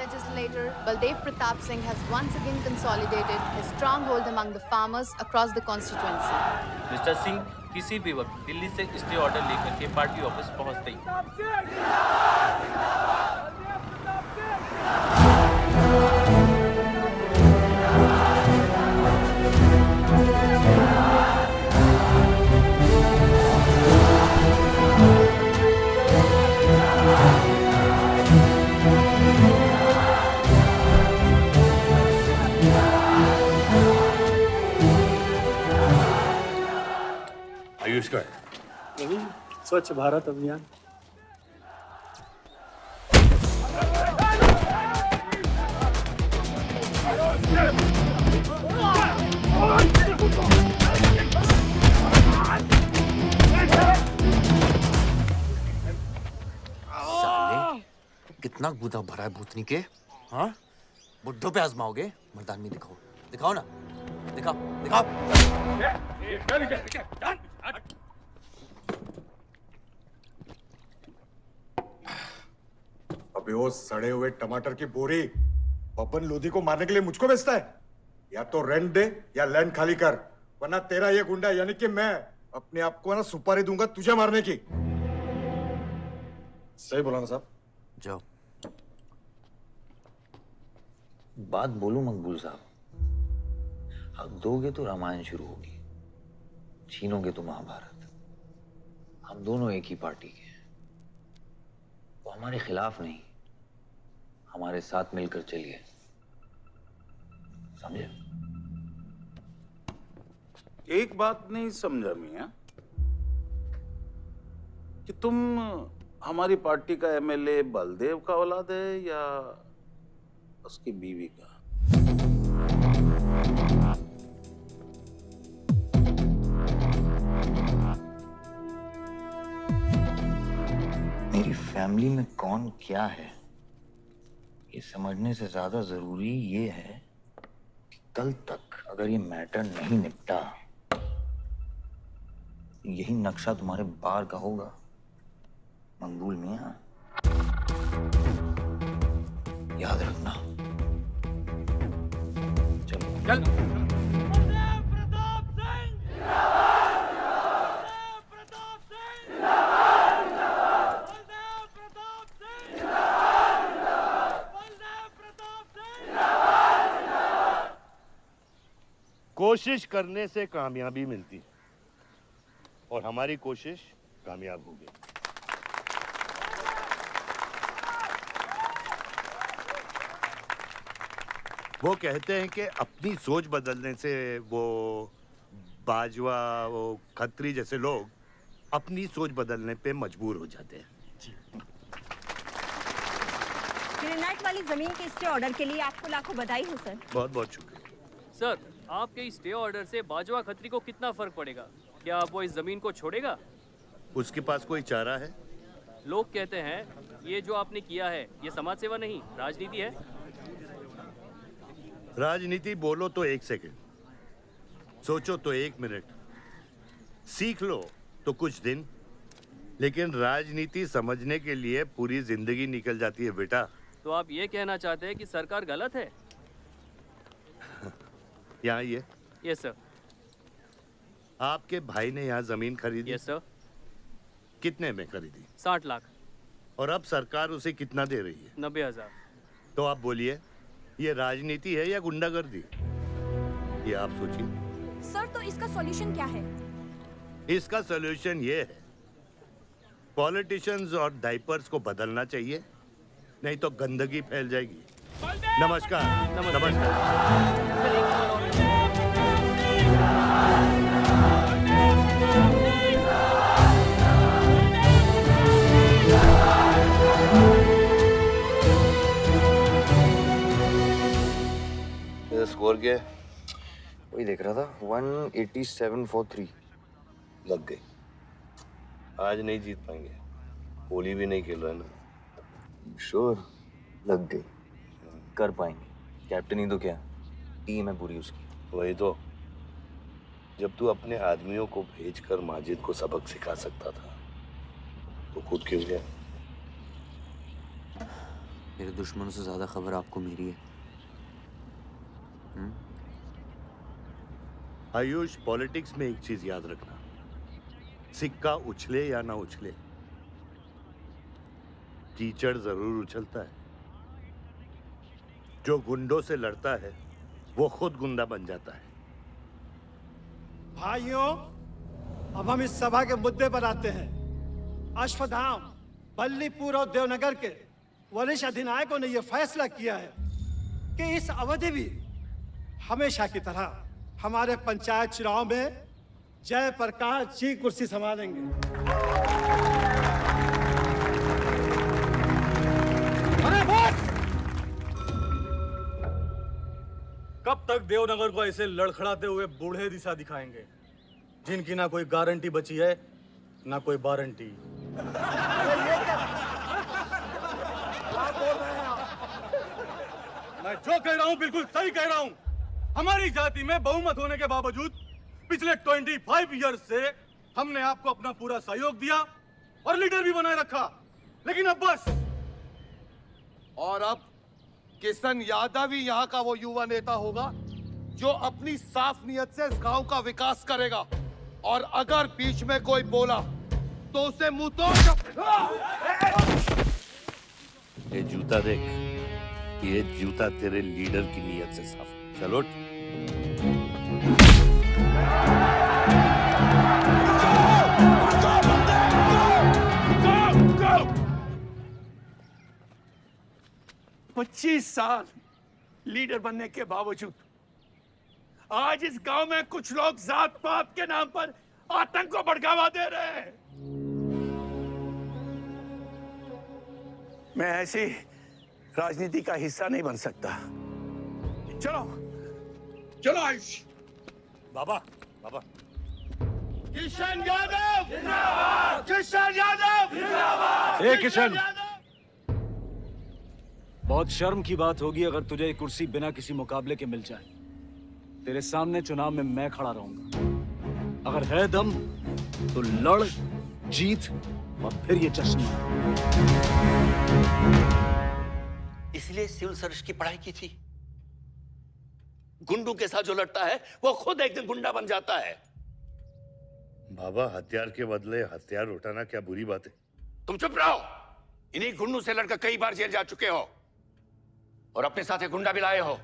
legislator Baldev Pratap Singh has once again consolidated his stronghold among the farmers across the constituency. Mister Singh किसी भी वक्त दिल्ली से stay order लेकर के party office पहुंचते ही आयुष का है वही स्वच्छ भारत अभियान। साले कितना गुदा भरा है भूतनी के। हाँ बुड्ढों पे आजमाओगे? मर्दानगी दिखाओ, दिखाओ ना, दिखाओ दिखाओ। अबे वो सड़े हुए टमाटर की बोरी बबन लोधी को मारने के लिए मुझको बेचता है। या तो रेंट दे या लैंड खाली कर, वरना तेरा ये गुंडा यानी कि मैं अपने आप को ना सुपारी दूंगा तुझे मारने की। सही बोला ना साहब? जाओ। बात बोलूं मकबूल साहब, हक दोगे तो रामायण शुरू होगी, छीनोगे तो महाभारत। हम दोनों एक ही पार्टी के हैं, वो हमारे खिलाफ नहीं, हमारे साथ मिलकर चलिए, समझे? एक बात नहीं समझा मियां कि तुम हमारी पार्टी का एमएलए बलदेव का औलाद है या उसकी बीवी का? मेरी फैमिली में कौन क्या है ये समझने से ज्यादा जरूरी ये है कि कल तक अगर ये मैटर नहीं निपटा, यही नक्शा तुम्हारे बार का होगा मकबूल मियां, याद रखना। चलो चल। कोशिश करने से कामयाबी मिलती है और हमारी कोशिश कामयाब होगी। वो कहते हैं कि अपनी सोच बदलने से वो बाजवा, वो खत्री जैसे लोग अपनी सोच बदलने पे मजबूर हो जाते हैं। ग्रेनाइट वाली जमीन के स्टे ऑर्डर के लिए आपको लाखों बधाई हो सर। बहुत बहुत शुक्रिया सर। आपके स्टे ऑर्डर से बाजवा खत्री को कितना फर्क पड़ेगा? क्या वो इस जमीन को छोड़ेगा? उसके पास कोई चारा है? लोग कहते हैं ये जो आपने किया है ये समाज सेवा नहीं राजनीति है। राजनीति बोलो तो 1 सेकंड, सोचो तो 1 मिनट, सीख लो तो कुछ दिन, लेकिन राजनीति समझने के लिए पूरी जिंदगी निकल जाती है बेटा। तो आप ये कहना चाहते हैं कि सरकार गलत है? यहाँ ये यस सर। आपके भाई ने यहाँ जमीन खरीदी? Yes sir. कितने में खरीदी? 60 लाख। और अब सरकार उसे कितना दे रही है? 90,000। तो आप बोलिए ये राजनीति है या गुंडागर्दी? ये आप सोचिए। सर तो इसका सॉल्यूशन क्या है? इसका सॉल्यूशन ये है, पॉलिटिशियंस और डाइपर्स को बदलना चाहिए, नहीं तो गंदगी फैल जाएगी। नमस्कार। नमस्कार। स्कोर क्या है? वही देख रहा था, 187 for 3 लग गई। आज नहीं जीत पाएंगे, होली भी नहीं खेल रहे ना। श्योर लग गई, कर पाएंगे। कैप्टन ही तो क्या, टीम है पूरी उसकी। वही तो, जब तू अपने आदमियों को भेजकर माजिद को सबक सिखा सकता था तो खुद क्यों गया? मेरे दुश्मनों से ज्यादा खबर आपको मेरी है। आयुष, पॉलिटिक्स में एक चीज याद रखना, सिक्का उछले या ना उछले, कीचड़ जरूर उछलता है। जो गुंडों से लड़ता है वो खुद गुंडा बन जाता है। भाइयों, अब हम इस सभा के मुद्दे पर आते हैं। अश्वत्थाम, बल्लीपुर और देवनगर के वरिष्ठ अधिनायकों ने यह फैसला किया है कि इस अवधि भी हमेशा की तरह हमारे पंचायत चुनाव में जयप्रकाश जी कुर्सी संभालेंगे। अरे बस! कब तक देवनगर को ऐसे लड़खड़ाते हुए बूढ़े दिशा दिखाएंगे, जिनकी ना कोई गारंटी बची है ना कोई वारंटी। मैं जो कह रहा हूं बिल्कुल सही कह रहा हूं। हमारी जाति में बहुमत होने के बावजूद पिछले 25 ईयर्स से हमने आपको अपना पूरा सहयोग दिया और लीडर भी बनाए रखा, लेकिन अब बस। और अब किशन यादव ही यहाँ का वो युवा नेता होगा जो अपनी साफ नियत से इस गांव का विकास करेगा, और अगर बीच में कोई बोला तो उसे मुंह तोड़। ये जूता देख, ये जूता तेरे लीडर की नियत से साफ। चलो पच्चीस साल लीडर बनने के बावजूद आज इस गांव में कुछ लोग जात पात के नाम पर आतंक को बढ़ावा दे रहे हैं। मैं ऐसी राजनीति का हिस्सा नहीं बन सकता। चलो चलो आयुष। बाबा, बाबा। किशन यादव जिंदाबाद! किशन यादव जिंदाबाद! ए किशन, बहुत शर्म की बात होगी अगर तुझे एक कुर्सी बिना किसी मुकाबले के मिल जाए। तेरे सामने चुनाव में मैं खड़ा रहूंगा। अगर है दम तो लड़, जीत और फिर ये जश्न। इसलिए सिविल सर्विस की पढ़ाई की थी। गुंडों के साथ जो लड़ता है वो खुद एक दिन गुंडा बन जाता है। बाबा, हथियार के बदले हथियार उठाना क्या बुरी बात है? तुम चुप रहो। इन्हीं गुंडों से लड़कर कई बार जेल जा चुके हो और अपने साथ एक गुंडा भी लाए हो।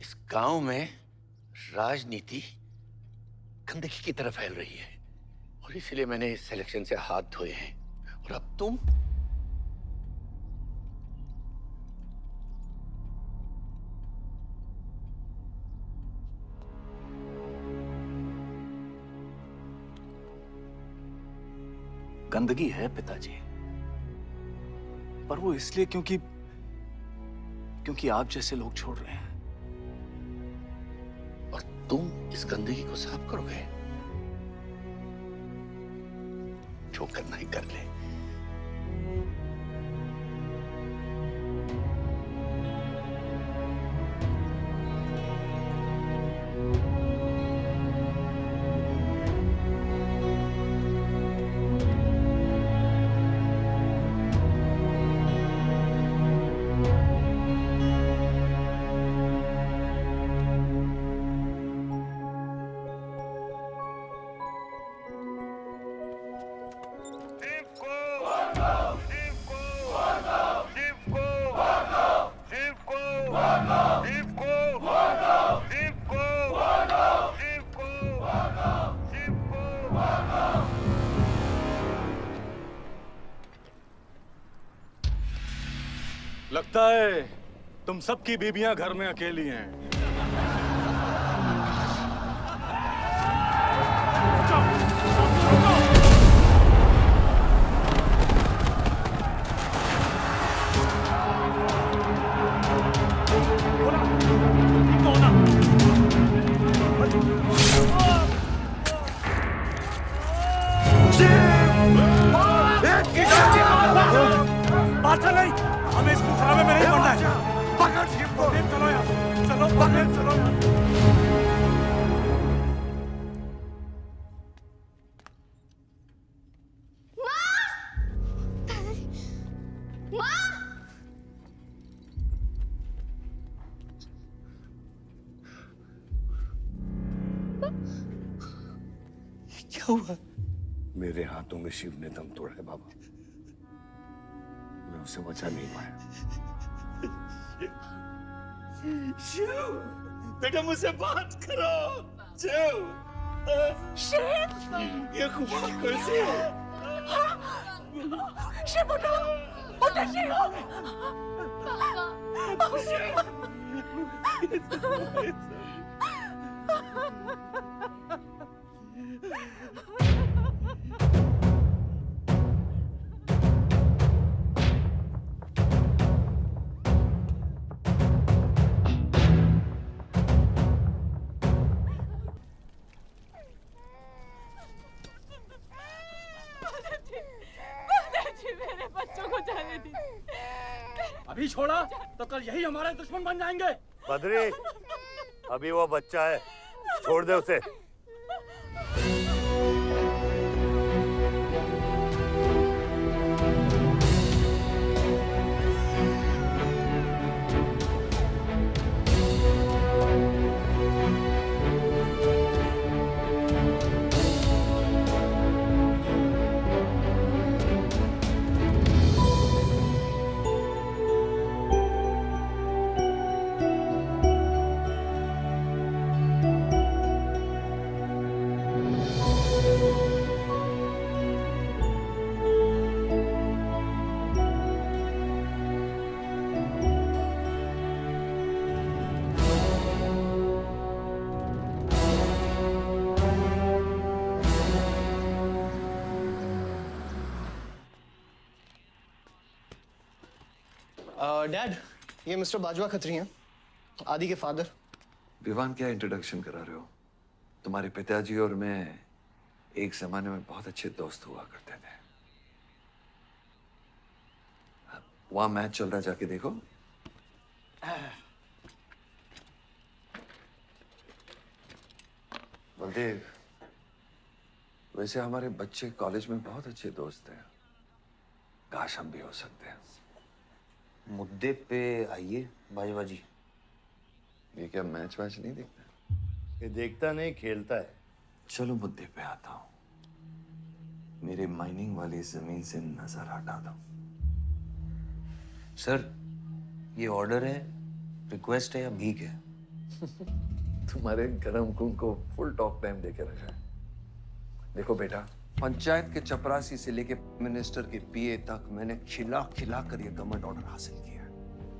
इस गांव में राजनीति गंदगी की तरफ फैल रही है और इसलिए मैंने इस सिलेक्शन से हाथ धोए हैं। और अब तुम गंदगी है पिताजी, पर वो इसलिए क्योंकि आप जैसे लोग छोड़ रहे हैं। और तुम इस गंदगी को साफ करोगे? जो करना ही कर ले। लगता है तुम सबकी बीबियां घर में अकेली हैं। बात नहीं, हमें इसको खराबे में नहीं पड़ना है। पकड़ को। चलो यार, चलो पकड़, चलो यार। माँ! क्या हुआ? मेरे हाथों में शिव ने दम तोड़ा है बाबा। मैं उसे बचा नहीं पाया। शिव, बेटा मुझसे बात करो। शिव, ये खुदा कैसे? शिव उठो, उठो शिव। मेरे बच्चों को जाने दी। अभी छोड़ा तो कल यही हमारे दुश्मन बन जाएंगे। बद्री, अभी वो बच्चा है, छोड़ दे उसे। डैड, ये मिस्टर बाजवा खत्री हैं, आदि के फादर। विवान, क्या इंट्रोडक्शन करा रहे हो? तुम्हारे पिताजी और मैं एक जमाने में बहुत अच्छे दोस्त हुआ करते थे। वहां मैच चल रहा, जाके देखो। बलदेव, वैसे हमारे बच्चे कॉलेज में बहुत अच्छे दोस्त हैं। काश हम भी हो सकते हैं। मुद्दे पे आइए बाजवा जी। ये क्या मैच वैच नहीं देखता? ये देखता नहीं, खेलता है। चलो मुद्दे पे आता हूँ। मेरे माइनिंग वाली जमीन से नजर हटा दो। सर, ये ऑर्डर है, रिक्वेस्ट है या भीख है? तुम्हारे गरम खून को फुल टॉक टाइम देके रखा है। देखो बेटा, पंचायत के चपरासी से लेके मिनिस्टर के पीए तक मैंने खिला खिला कर ये गवर्नमेंट ऑर्डर हासिल किया है।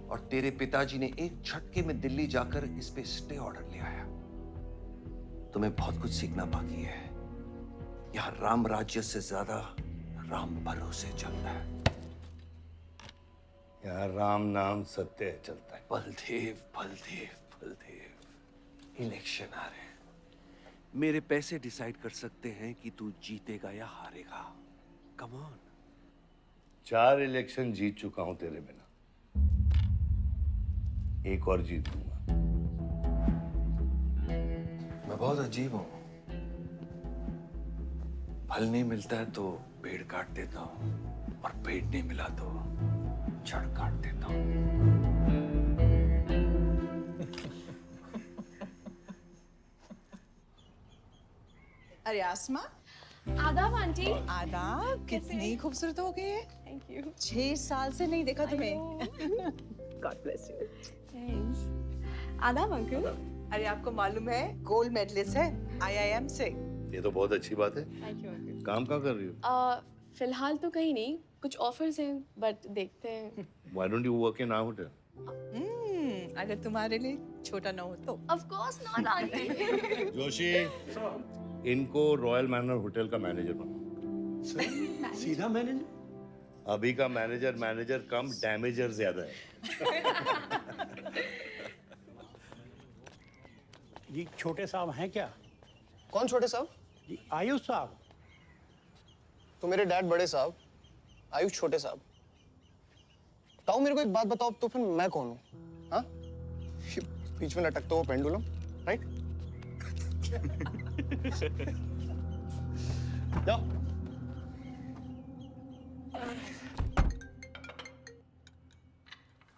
और तेरे पिताजी ने एक झटके में दिल्ली जाकर इस पे स्टे ऑर्डर ले आया। तुम्हें बहुत कुछ सीखना बाकी है। यहाँ राम राज्य से ज्यादा राम भरोसे चलता है। यहाँ राम नाम सत्य चलता है। बलदेव, बलदेव, बलदेव, इलेक्शन आ रहे हैं। मेरे पैसे डिसाइड कर सकते हैं कि तू जीतेगा या हारेगा। Come on. 4 इलेक्शन जीत चुका हूं तेरे बिना, एक और जीत लूंगा। मैं बहुत अजीब हूं। फल नहीं मिलता है तो पेड़ काट देता हूं, और पेड़ नहीं मिला तो जड़ काट देता हूं। अरे आसमा, आदाब आंटी। आदाब, कितनी खूबसूरत हो गई है। Thank you. 6 साल से नहीं देखा तुम्हें। God bless you. थैंक्स। आदाब अंकल। अरे आपको मालूम है गोल्ड मेडलिस्ट है IIM से। ये तो बहुत अच्छी बात है। Thank you uncle. काम क्या कर रही हो? फिलहाल तो कहीं नहीं, कुछ ऑफर्स हैं, बट देखते हैं। Why don't you work in our hotel? अगर तुम्हारे लिए छोटा ना हो तो। Of course not aunty. Joshi, इनको रॉयल मैनर होटल का मैनेजर बनाओ। सीधा मैनेजर? अभी का मैनेजर कम, डैमेजर ज्यादा है। जी छोटे साहब हैं क्या? कौन छोटे साहब? जी आयुष साहब। तो मेरे डैड बड़े साहब, आयुष छोटे साहब। ताऊ मेरे को एक बात बताओ, तो फिर मैं कौन हूँ? हाँ? बीच में लटकता हुआ पेंडुलम, राइट? जाओ।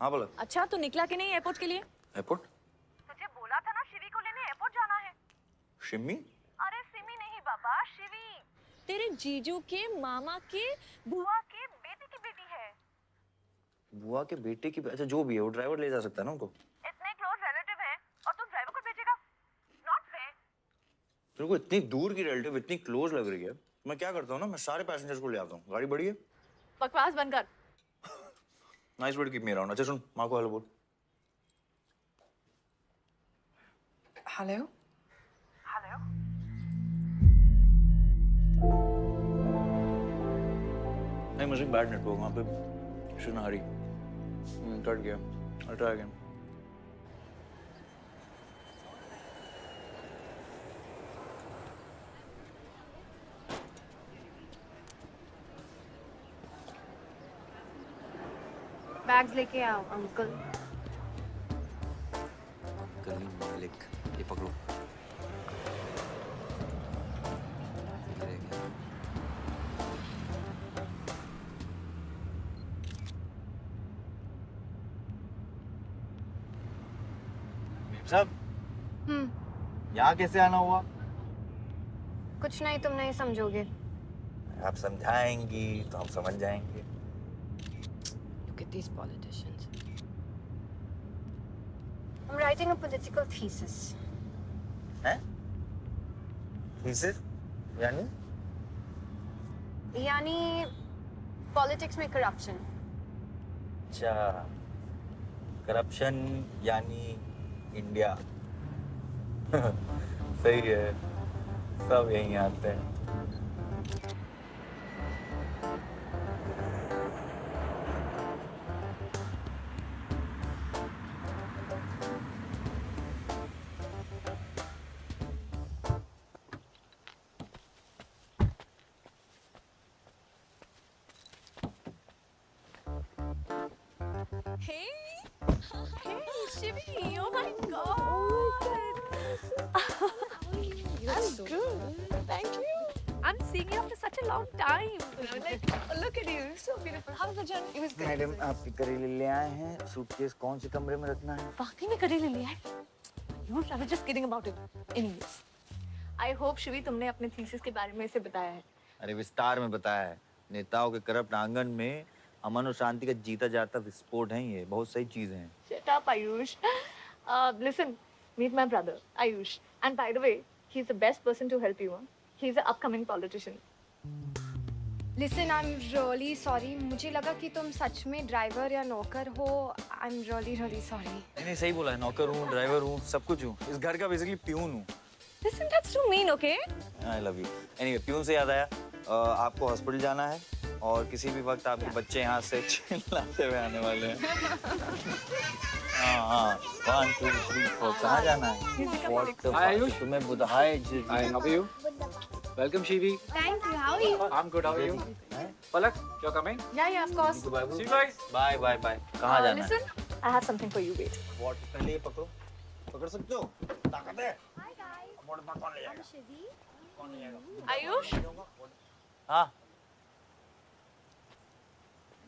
हाँ बोला। अच्छा, तो निकला कि नहीं एयरपोर्ट के लिए? एयरपोर्ट? तुझे बोला था ना शिवी को लेने एयरपोर्ट जाना है। शिमी? अरे सिमी नहीं बाबा, शिवी। तेरे जीजू के मामा के बुआ के बेटे की बेटी है। बुआ के बेटे की? अच्छा जो भी है, वो ड्राइवर ले जा सकता है ना उनको? इतने क्लोज रिलेटिव हैं और तुम ड्राइवर को भेजेगा? Not fair. तेरे को इतनी दूर की रिलेटिव इतनी क्लोज लग रही है, मैं क्या करता हूँ ना, मैं सारे पैसेंजर्स को ले आता हूँ। गाड़ी बड़ी है। बकवास बंद कर। Nice word, keep me around. अच्छा सुन, माँ को हेलो बोल। हेलो। हेलो। नहीं, मुझे बैड नेटवर्क वहाँ पे। Shouldn't hurry. कट गया। I'll try again. बैग्स लेके आओ अंकल। गली मालिक, ये पकड़ो। ये रह गया। साहब, यहाँ कैसे आना हुआ? कुछ नहीं, तुम नहीं समझोगे। आप समझाएंगी तो हम समझ जाएंगे। Look at these politicians. I'm writing a political thesis. हैं? Thesis? यानी? यानी पॉलिटिक्स में करप्शन। अच्छा, करप्शन यानी इंडिया। सही है, सब यहीं आते हैं। Shivi, oh my God. I'm good. Thank you. I'm seeing you after such a long time. Like, look at you, so beautiful. How was the journey? It was good. Madam, आपके करेले ले आए हैं। सूटकेस कौन से कमरे में रखना है? वाकई में करेले लिया है? I was just kidding about it. Anyways, I hope Shivi तुमने अपने थीसिस के बारे में इसे बताया है। अरे विस्तार में बताया है। नेताओं के करप्ट आंगन में अमन और शांति का जीता जाता विस्फोट है ये। बहुत सही चीजें हैं। Shut up, Ayush. Listen, meet my brother, Ayush. And by the way, he's the best person to help you. Huh? He's an upcoming politician. Listen, I'm really sorry. मुझे लगा कि तुम सच में ड्राइवर या नौकर हो। I'm really sorry. नहीं, सही बोला है। नौकर हूँ, ड्राइवर हूँ, सब कुछ हूँ। इस घर का बेसिकली प्यून हूँ। Listen, that's too mean, okay? I love you. Anyway, peon से याद आया, आपको हॉस्पिटल जाना है और किसी भी वक्त आपके बच्चे यहाँ से चिल्लाते हुए आने वाले हैं। हाँ, 1, 2, 3, 4, कहाँ जाना है? तुम्हें बुधाए जी। Hi, how are you? Welcome, Shivi. Thank you. How are you? I'm good. How are you? Palak, you're coming? Yeah, of course. See you guys. Bye, bye, bye. कहाँ जाना है? Listen, I have something for you. Wait. What? पहले ये पकड़ो। पकड़ सकते हो? ताकत है? Hi guys. कौन ले जाएगा? I'm Shivi. कौन ले जाएगा? Ayush? हाँ।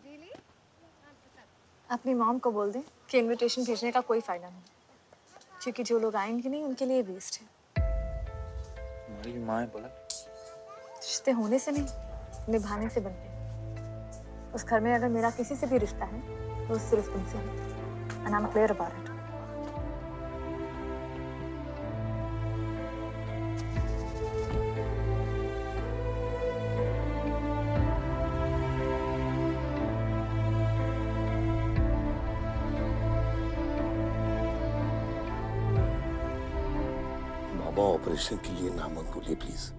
Really? अपनी मॉम को बोल दे कि इनविटेशन भेजने का कोई फायदा नहीं, क्योंकि जो लोग आएंगे नहीं उनके लिए वेस्ट है। मेरी माँ है पलक। रिश्ते होने से नहीं, निभाने से बनते हैं। उस घर में अगर मेरा किसी से भी रिश्ता है तो सिर्फ तुमसे है। And I'm clear about it. Baba, operation के लिए ना मत बोलिए प्लीज।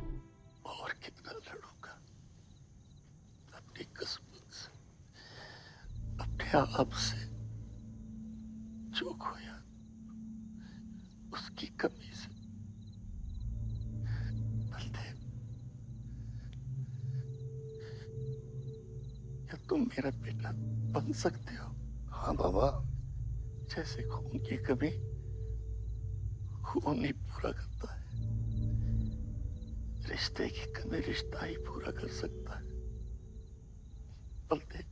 और कितना लड़ूंगा अपनी किस्मत से, अपने आप से। जो खोया उसकी कमी से। बलदेव, क्या तुम मेरा बेटा बन सकते हो? हाँ बाबा, जैसे खून की कमी खून नहीं पूरा करता है, रिश्ते की कमी रिश्ता ही पूरा कर सकता है। बलदेव,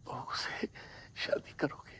बहू से शादी करोगे?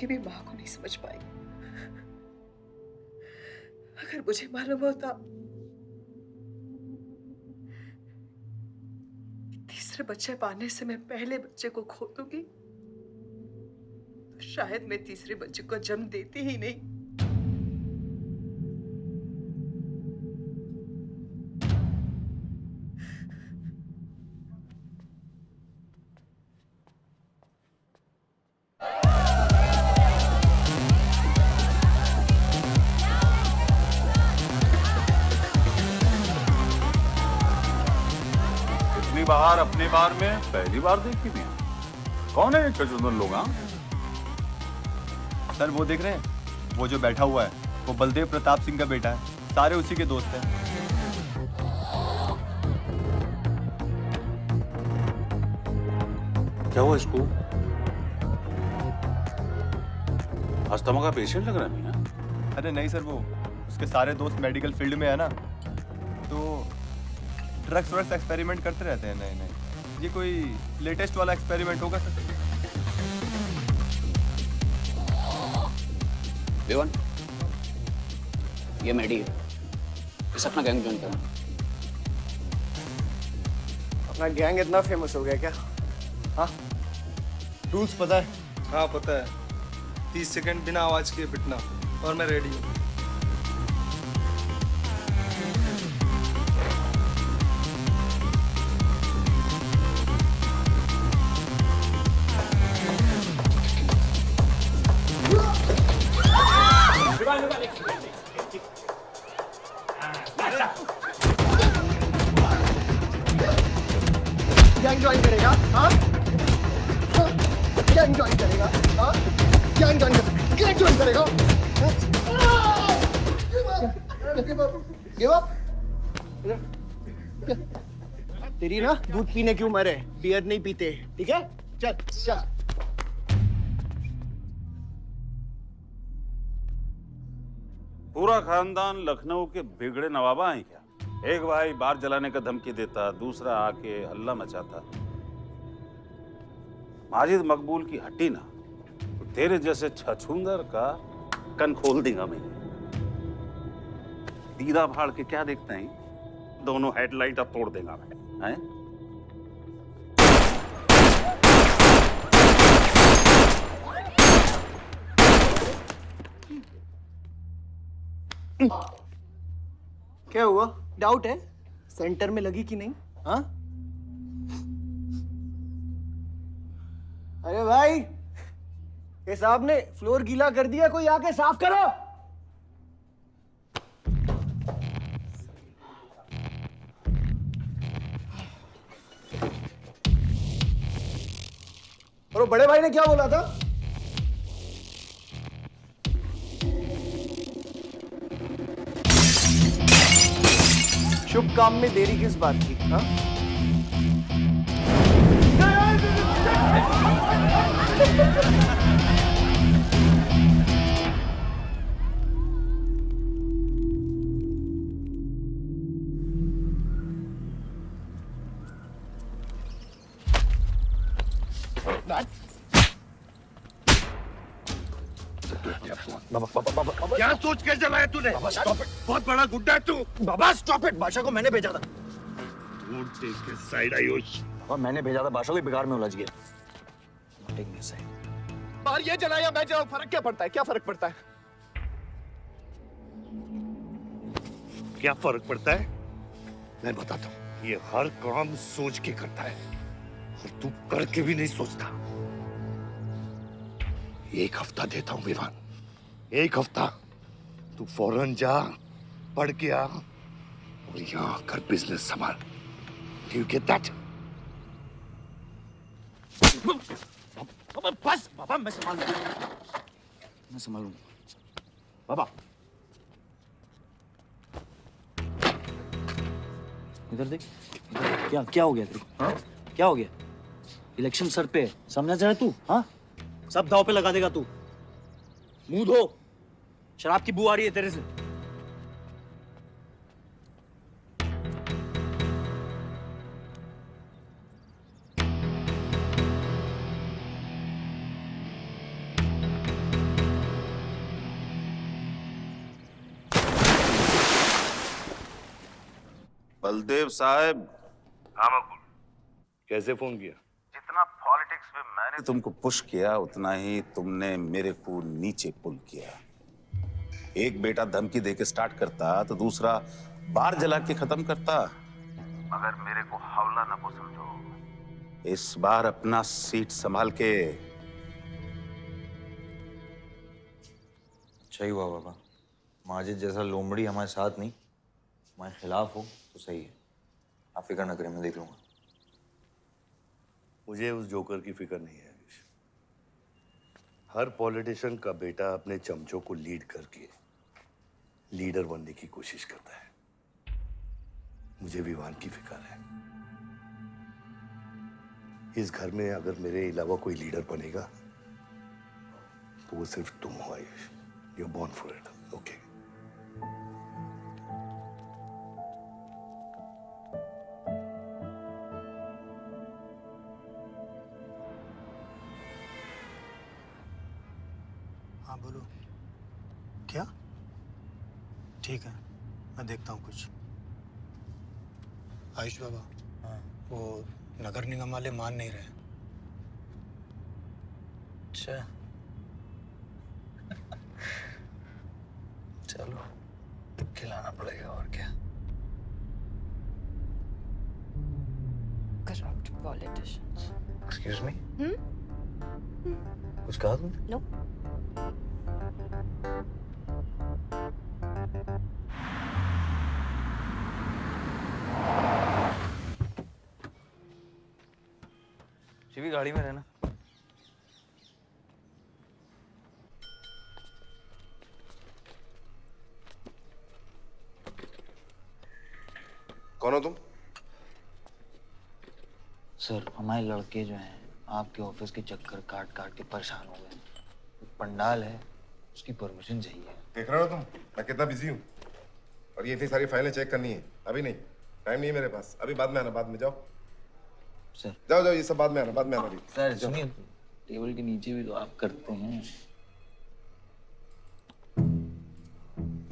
की भी माँ को नहीं समझ पाई। अगर मुझे मालूम होता तीसरे बच्चे पाने से मैं पहले बच्चे को खो दूंगी तो शायद मैं तीसरे बच्चे को जन्म देती ही नहीं। बाहर अपने बार में पहली बार देखी थी। कौन है चचुंदर लोग? सर वो देख रहे हैं, वो जो बैठा हुआ है वो बलदेव प्रताप सिंह का बेटा है, सारे उसी के दोस्त हैं। क्या हुआ इसको? अस्थमा का पेशेंट लग रहा है ना? अरे नहीं सर, वो उसके सारे दोस्त मेडिकल फील्ड में है ना, तो ड्रग्स व्रग्स एक्सपेरिमेंट करते रहते हैं। नहीं नहीं, ये कोई लेटेस्ट वाला एक्सपेरिमेंट होगा सर। विवान, ये मेडी है, इस अपना गैंग ज्वाइन करना। अपना गैंग इतना फेमस हो गया क्या? हाँ, रूल्स पता है? हाँ पता है। 30 सेकंड बिना आवाज के पिटना, और मैं रेडी हूँ। गैंग ज्वाइन करेगा? हाँ, गैंग ज्वाइन करेगा? हाँ, गैंग ज्वाइन करेगा? गैंग ज्वाइन करेगा? Give up? तेरी ना दूध पीने की उम्र है, बियर नहीं पीते, ठीक है? चल चल। पूरा खानदान लखनऊ के बिगड़े नवाबा हैं क्या? एक भाई बार जलाने का धमकी देता, दूसरा आके हल्ला मचाता। माजिद मकबूल की हट्टी ना तो तेरे जैसे छछूंदर का कन खोल देगा मैं। दीदा फाड़ के क्या देखते हैं? दोनों हेडलाइट अब तोड़ देगा मैं। हैं? क्या हुआ? डाउट है सेंटर में लगी कि नहीं? हाँ, अरे भाई, ये साहब ने फ्लोर गीला कर दिया, कोई आके साफ करो। और बड़े भाई ने क्या बोला था? शुभ काम में देरी किस बात की? हाँ? क्या सोच के जलाया तूने? बहुत बड़ा गुड्डा है तू। बाबा स्टॉप इट, बादशाह को मैंने भेजा था। साइड आयुष, और मैंने भेजा था, बादशाह को बिगाड़ में उलझ गया। बाहर ये जलाया मैं जलाऊं, फर्क क्या पड़ता है? क्या फर्क पड़ता है? क्या फर्क पड़ता है? मैं बताता हूँ। ये हर काम सोच के करता है और तू करके भी नहीं सोचता। एक हफ्ता देता हूँ विवान, एक हफ्ता। तू फौरन जा, पढ़ के आ और यहाँ आकर बिजनेस संभाल। Do you get that? बस बाबा, मैं संभालूंगा, मैं संभालूंगा। बाबा इधर देख, क्या क्या हो गया तेरे को? हाँ, क्या हो गया? इलेक्शन सर पे, समझ रहा है तू? हाँ, सब दाव पे लगा देगा तू। मुंह धो, शराब की बू आ रही है तेरे से। बलदेव साहब। हाँ मकबूल, कैसे फोन किया? जितना पॉलिटिक्स में मैंने तुमको पुश किया उतना ही तुमने मेरे को नीचे पुल किया। एक बेटा धमकी देके स्टार्ट करता तो दूसरा बार जला के खत्म करता। मगर मेरे को हौला ना को समझो। इस बार अपना सीट संभाल के। अच्छा ही हुआ बाबा, माजिद जैसा लोमड़ी हमारे साथ नहीं, हमारे खिलाफ हो तो सही है। आप फिक्र न करें, मैं देख लूंगा। मुझे उस जोकर की फिक्र नहीं है। हर पॉलिटिशियन का बेटा अपने चमचों को लीड करके लीडर बनने की कोशिश करता है। मुझे विवान की फिक्र है। इस घर में अगर मेरे अलावा कोई लीडर बनेगा तो वो सिर्फ तुम हो Ayush. You are born for it, okay? हाँ बोलो। क्या? ठीक है, मैं देखता हूँ कुछ। आयुष बाबा, वो नगर निगम वाले मान नहीं रहे। अच्छा चलो, खिलाना पड़ेगा और क्या। Corrupt politicians. एक्सक्यूज मी, कुछ कहा तुमने? No. शिवी गाड़ी में रहना। कौन हो तुम? सर, हमारे लड़के जो हैं आपके ऑफिस के चक्कर काट काट के परेशान हो गए। पंडाल है, उसकी परमिशन चाहिए। देख रहे हो तुम मैं कितना बिजी हूँ, और ये इतनी सारी फाइलें चेक करनी है। अभी नहीं, टाइम नहीं है मेरे पास। अभी बाद में आना, बाद में जाओ। सर जाओ जाओ, ये सब बाद में आना, बाद में आना। अभी सर सुनिए, टेबल के नीचे भी तो आप करते हैं।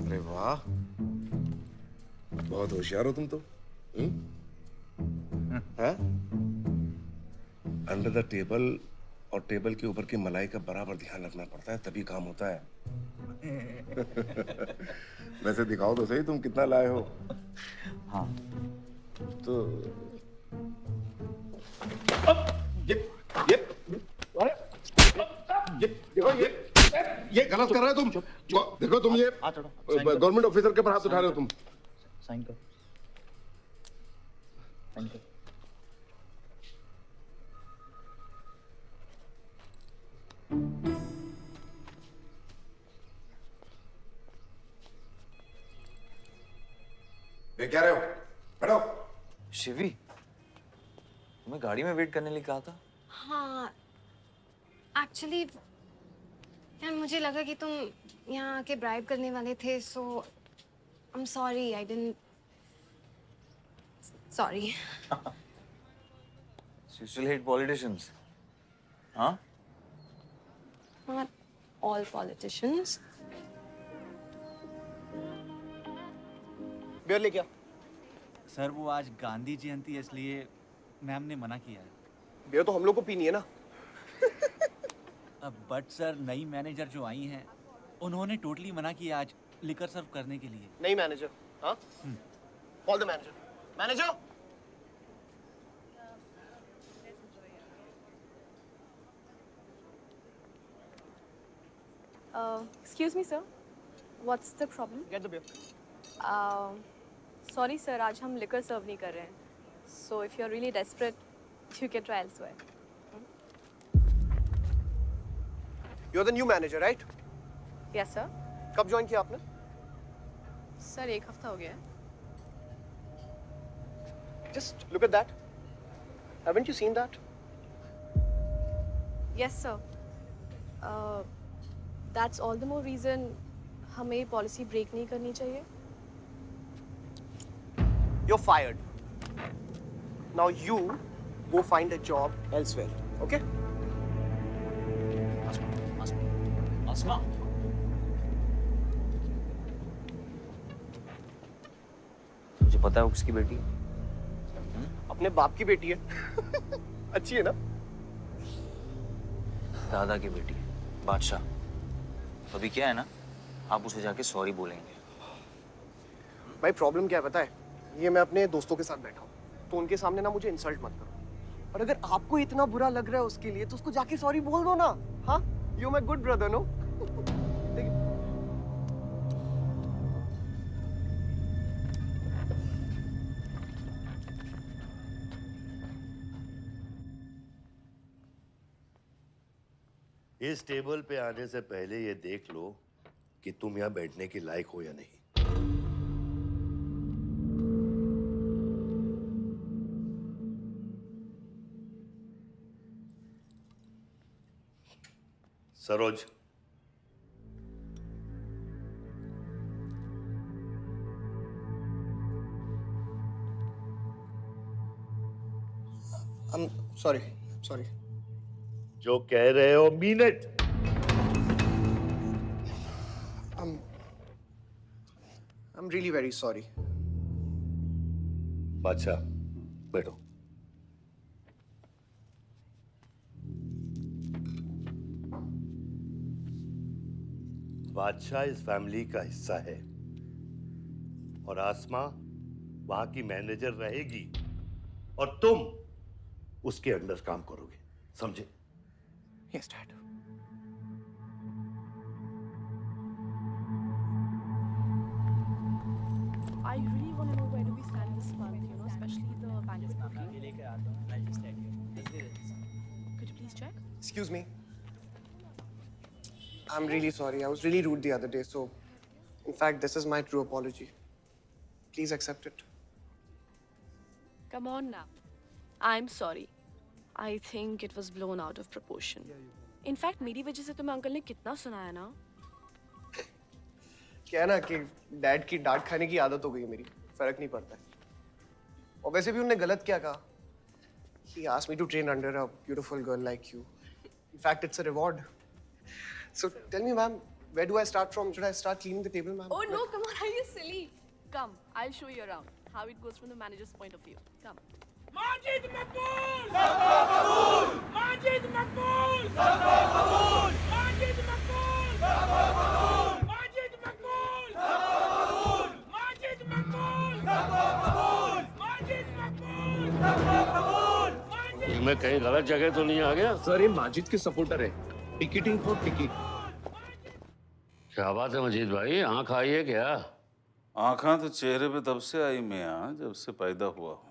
अरे वाह, बहुत होशियार हो तुम तो। अंडर द टेबल और टेबल के ऊपर की मलाई का बराबर ध्यान रखना पड़ता है, तभी काम होता है। वैसे दिखाओ तो सही तुम कितना लाए हो। हाँ तो ये गलत कर रहे हो तुम। देखो तुम ये गवर्नमेंट ऑफिसर के ऊपर हाथ उठा रहे हो तुम। साइन कर, साइन कर। देख क्या रहे हो? बैठो। शिवी, तुम्हें गाड़ी में वेट करने लिए कहा था। हाँ, एक्चुअली यार मुझे लगा कि तुम यहाँ आके ब्राइब करने वाले थे, so I am sorry, I didn't. Sorry. You still hate politicians, हाँ? Not all politicians. बियर ले क्या? सर वो आज गांधी जयंती है इसलिए मैम ने मना किया है। बियर तो हम लोग को पीनी है ना। बट सर नई मैनेजर जो आई हैं उन्होंने टोटली मना किया आज लिकर सर्व करने के लिए। नहीं मैनेजर, हाँ? Call the manager. Manager, Excuse me, sir. What's the problem? get the beer. Sorry, sir. आज हम liquor serve नहीं कर रहे हैं. So if you're really desperate, you can try elsewhere. You're the new manager, right? Yes, sir. कब join किया आपने? Sir, एक हफ्ता हो गया है. Just look at that. Haven't you seen that? Yes, sir. That's all the more reason हमें policy break नहीं करनी चाहिए. You're fired. Now you go find a job elsewhere, okay? आसमा, मुझे तुझे पता है वो किसकी बेटी है? अपने बाप की बेटी है। अच्छी है ना? दादा की बेटी है, बादशाह। अभी क्या है ना, आप उसे जाके सॉरी बोलेंगे। भाई प्रॉब्लम क्या है पता है? ये मैं अपने दोस्तों के साथ बैठा हूँ, तो उनके सामने ना मुझे इंसल्ट मत करो। और अगर आपको इतना बुरा लग रहा है उसके लिए, तो उसको जाके सॉरी बोल दो ना। हाँ, you my good brother, no? इस टेबल पे आने से पहले ये देख लो कि तुम यहाँ बैठने के लायक हो या नहीं। सरोज, सॉरी। जो कह रहे हो mean it. I'm really very sorry. बादशाह, बैठो। बादशाह इस फैमिली का हिस्सा है और आसमा वहां की मैनेजर रहेगी और तुम उसके अंडर काम करोगे, समझे? Yes, Dad. I really want to know where do we stand this month, you know, especially the banquet booking. Could you please check? Excuse me. I'm really sorry. I was really rude the other day, so in fact, this is my true apology. Please accept it. Come on now. I'm sorry. I think it was blown out of proportion. In fact, मेरी वजह से तुम्हें uncle ने कितना सुनाया ना? क्या है ना कि डैड की डांट खाने की आदत हो गई है मेरी, फर्क नहीं पड़ता है। और वैसे भी उन्होंने गलत क्या कहा? He asked me to train under a beautiful girl like you. In fact, it's a reward. So tell me, ma'am, where do I start from? Should I start cleaning the table, ma'am? Oh no, come on, are you silly? Come, I'll show you around how it goes from the manager's point of view. Come. Majid मकबूल! सबका कबूल! माजिद मकबूल! सबका कबूल! माजिद मकबूल! सबका कबूल! माजिद मकबूल! सबका कबूल! माजिद मकबूल! सबका कबूल! माजिद मकबूल! सबका कबूल! मैं कहीं गलत जगह तो नहीं आ गया? सर, ये माजिद के सपोर्टर है। Ticketing for ticket. क्या बात है मजीद भाई, आंख आई है क्या? आंखा तो चेहरे पे तब से आई मियां जब से पैदा हुआ हूँ।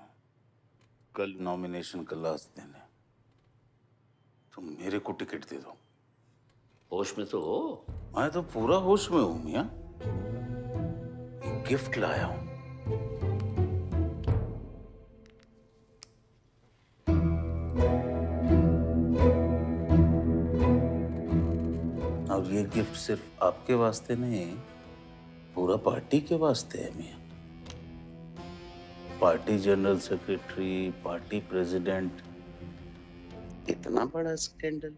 कल नॉमिनेशन का लास्ट दिन है, तो मेरे को टिकट दे दो। होश में तो हो? मैं तो पूरा होश में हूँ मियां। एक गिफ्ट लाया हूँ। और ये गिफ्ट सिर्फ आपके वास्ते नहीं, पूरा पार्टी के वास्ते है मियां। Party general secretary, party president, इतना बड़ा scandal.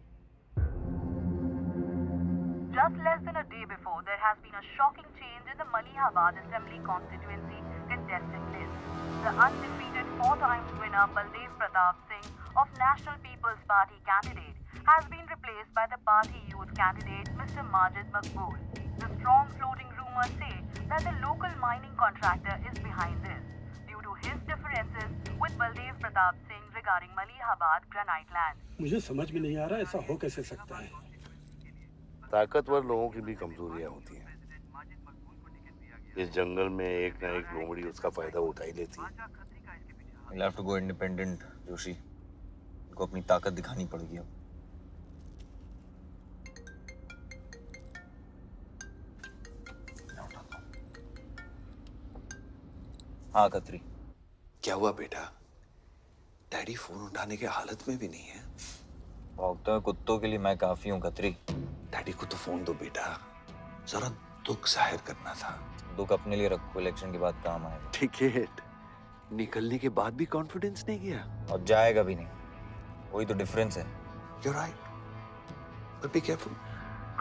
Just less than a day before, there has been a shocking change in the Malihabad Assembly constituency contestant list. The undefeated four-times winner Baldev Pratap Singh of National People's Party candidate has been replaced by the party youth candidate Mr. Majid Maqbool. The strong floating rumors say that the local mining contractor is behind this due to his differences with Baldev Pratap Singh regarding Malihabad granite land. मुझे समझ में नहीं आ रहा ऐसा हो कैसे सकता है। ताकतवर लोगों की भी कमजोरियां होती हैं। इस जंगल में एक ना एक लोमड़ी उसका फायदा उठा ही लेती है। You'll have to go independent, Joshi. इनको अपनी ताकत दिखानी पड़ेगी अब। हाँ खत्री। क्या हुआ बेटा? डैडी फोन उठाने के हालत में भी नहीं है। भौंकते हुए कुत्तों के लिए मैं काफी हूँ खत्री। डैडी को तो फोन दो बेटा, जरा दुख जाहिर करना था। दुख अपने लिए रखो, इलेक्शन के बाद काम आएगा। टिकट निकलने के बाद भी कॉन्फिडेंस नहीं गया और जाएगा भी नहीं, वही तो डिफरेंस है। You're right, but be careful.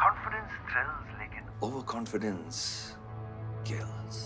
Confidence thrills, लेकिन overconfidence kills.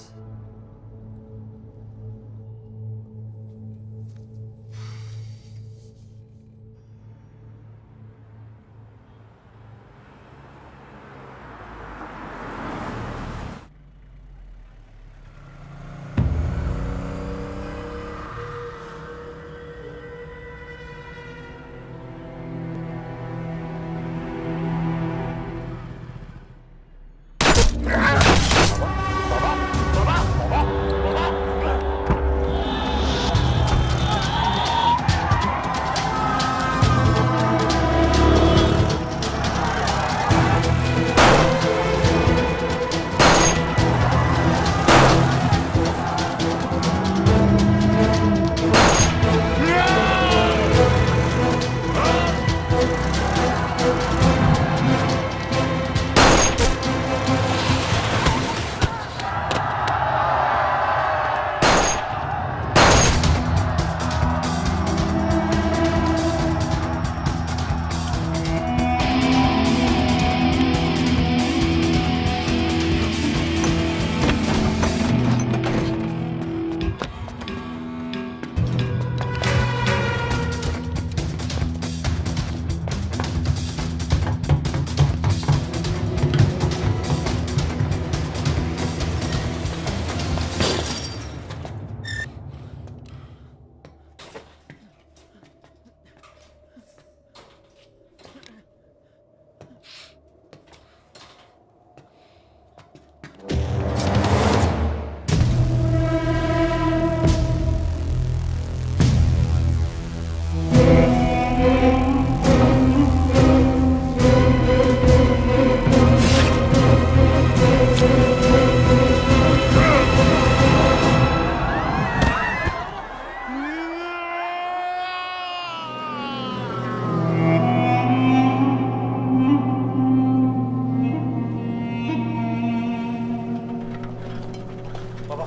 बाबा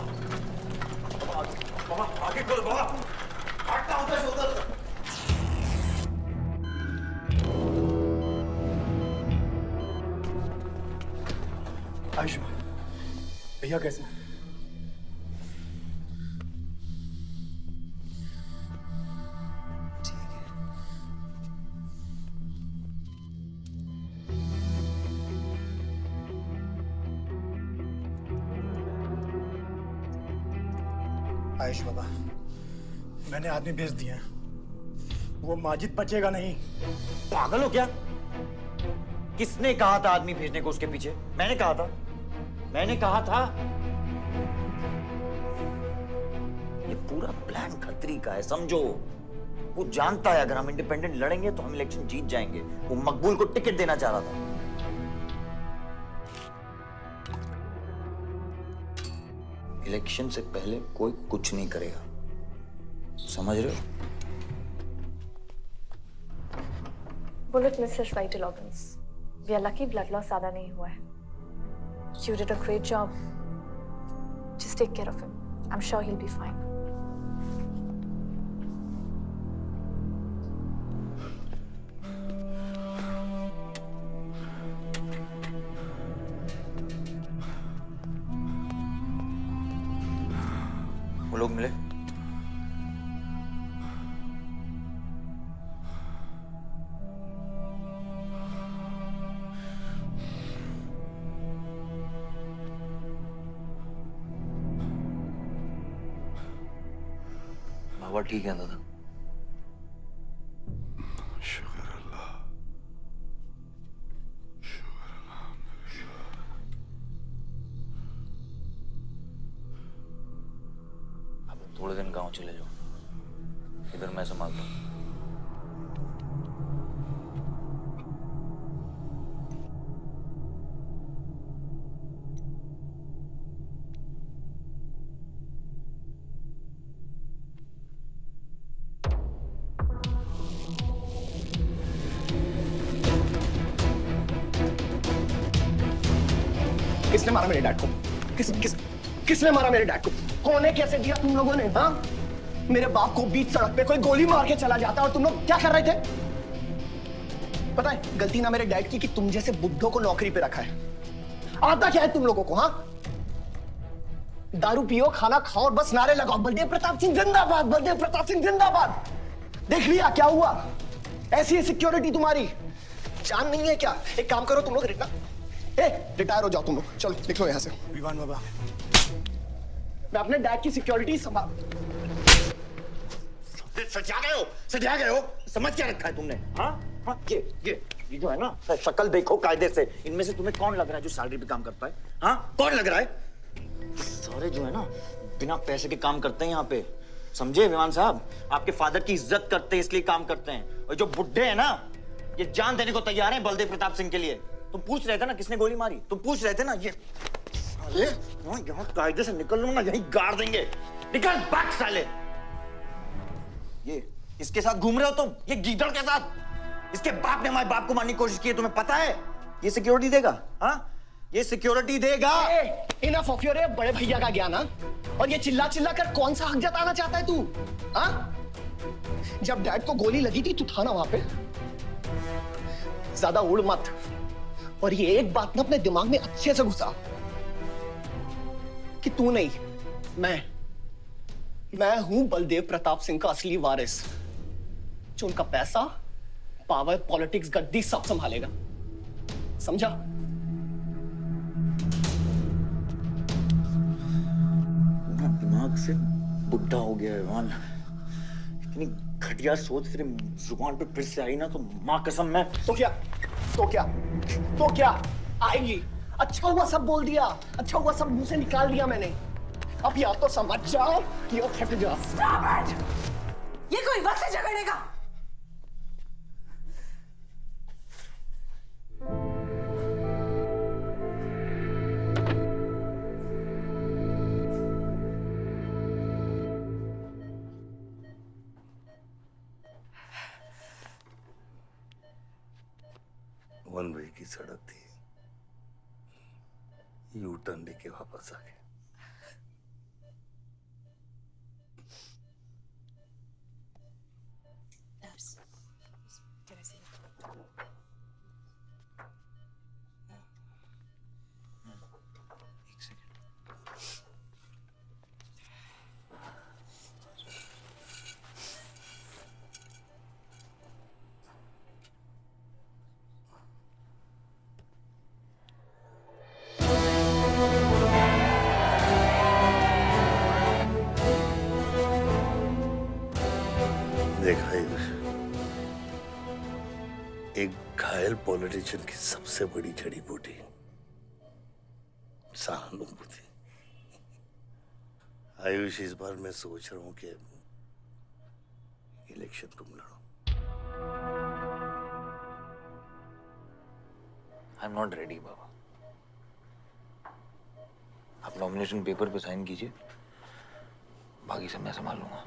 बाबा आगे खोलो बाबा, हटना उधर से उधर। आयुष्मान भैया कैसे? आयुष बाबा, मैंने आदमी भेज दिए हैं, वो माजिद बचेगा नहीं। पागल हो क्या? किसने कहा था आदमी भेजने को उसके पीछे? मैंने कहा था, मैंने कहा था। ये पूरा प्लान खत्री का है, समझो। वो जानता है अगर हम इंडिपेंडेंट लड़ेंगे तो हम इलेक्शन जीत जाएंगे। वो मकबूल को टिकट देना चाह रहा था। इलेक्शन से पहले कोई कुछ नहीं करेगा, समझ रहे हो? Bullet misses vital organs. We are lucky blood loss ज्यादा नहीं हुआ है। You did a great job. Just take care of him. I'm sure he'll be fine. वो लोग मिले? बाबा ठीक है दादा? शुक्र अल्लाह, अब थोड़े दिन गांव चले जाओ, इधर मैं संभालता हूँ। किसने मारा मेरे डैड को? किसने मारा मेरे डैड को? कौन है? कैसे दिया तुम लोगों ने? हाँ, मेरे बाप को बीच सड़क पे कोई गोली मार के चला जाता और तुम लोग क्या कर रहे थे? पता है गलती ना मेरे डैड की कि तुम जैसे बुड्ढों को नौकरी पे रखा है। आता क्या है तुम लोगों को? हाँ, दारू पियो, खाना खाओ और बस नारे लगाओ, बलदेव प्रताप सिंह जिंदाबाद, बलदेव प्रताप सिंह जिंदाबाद। देख लिया क्या हुआ? ऐसी है सिक्योरिटी तुम्हारी। जान नहीं है क्या? एक काम करो तुम लोग, रिटायर हो जाओ तुम लोग, चलो निकलो यहाँ से। विवान बाबा, मैं अपने डैड की सिक्योरिटी संभाल। सजा गए हो, समझ क्या रखा है तुमने? हाँ हाँ, ये जो है ना, शक्ल देखो कायदे से। इनमें से तुम्हें कौन लग रहा है जो सैलरी पे काम करता है? हाँ, कौन लग रहा है? सारे जो है ना बिना पैसे के काम करते हैं यहाँ पे, समझे विमान साहब? आपके फादर की इज्जत करते हैं इसलिए काम करते हैं। और जो बुड्ढे हैं ना, ये जान देने को तैयार हैं बलदेव प्रताप सिंह के लिए। तुम पूछ रहे थे ना किसने गोली मारी? तुम पूछ रहे थे ना? ये साले यहाँ कायदे से निकल लूंगा, यहीं गाड़ देंगे। निकल भाग साले। ये इसके साथ घूम रहे हो तुम, ये गीदड़ के साथ। इसके बाप ने हमारे बाप को मारने की कोशिश की है, तुम्हें पता है? ये सिक्योरिटी देगा? हाँ, ये सिक्योरिटी देगा। इनफ ऑफ योर बड़े भैया का ज्ञान। और ये चिल्ला चिल्ला कर कौन सा हक जताना चाहता है तू? हाँ, जब डैड को गोली लगी थी तू था ना वहां पे? ज्यादा उड़ मत। और ये एक बात ना अपने दिमाग में अच्छे से घुसा कि तू नहीं, मैं हूं बलदेव प्रताप सिंह का असली वारिस, जो उनका पैसा, पावर, पॉलिटिक्स, गद्दी सब संभालेगा। समझा? दिमाग से बुढ़ा हो गया है विमान। इतनी घटिया सोच तेरे जुबान पे फिर से आई ना तो मां कसम मैं। तो क्या आएगी? अच्छा हुआ सब बोल दिया, अच्छा हुआ सब मुंह से निकाल दिया मैंने। अब या तो समझ जाओ या फट जाओ। ये कोई वक्त है झगड़ने का? वन वे की सड़क थी, यू टर्न लेके वापस आ गए। एक घायल पॉलिटिशियन की सबसे बड़ी जड़ी बूटी सहानुभूति। आयुष, इस बार मैं सोच रहा हूं कि इलेक्शन तुम लड़ो। आई एम नॉट रेडी बाबा। आप नॉमिनेशन पेपर पे साइन कीजिए, बाकी सब मैं संभाल लूंगा।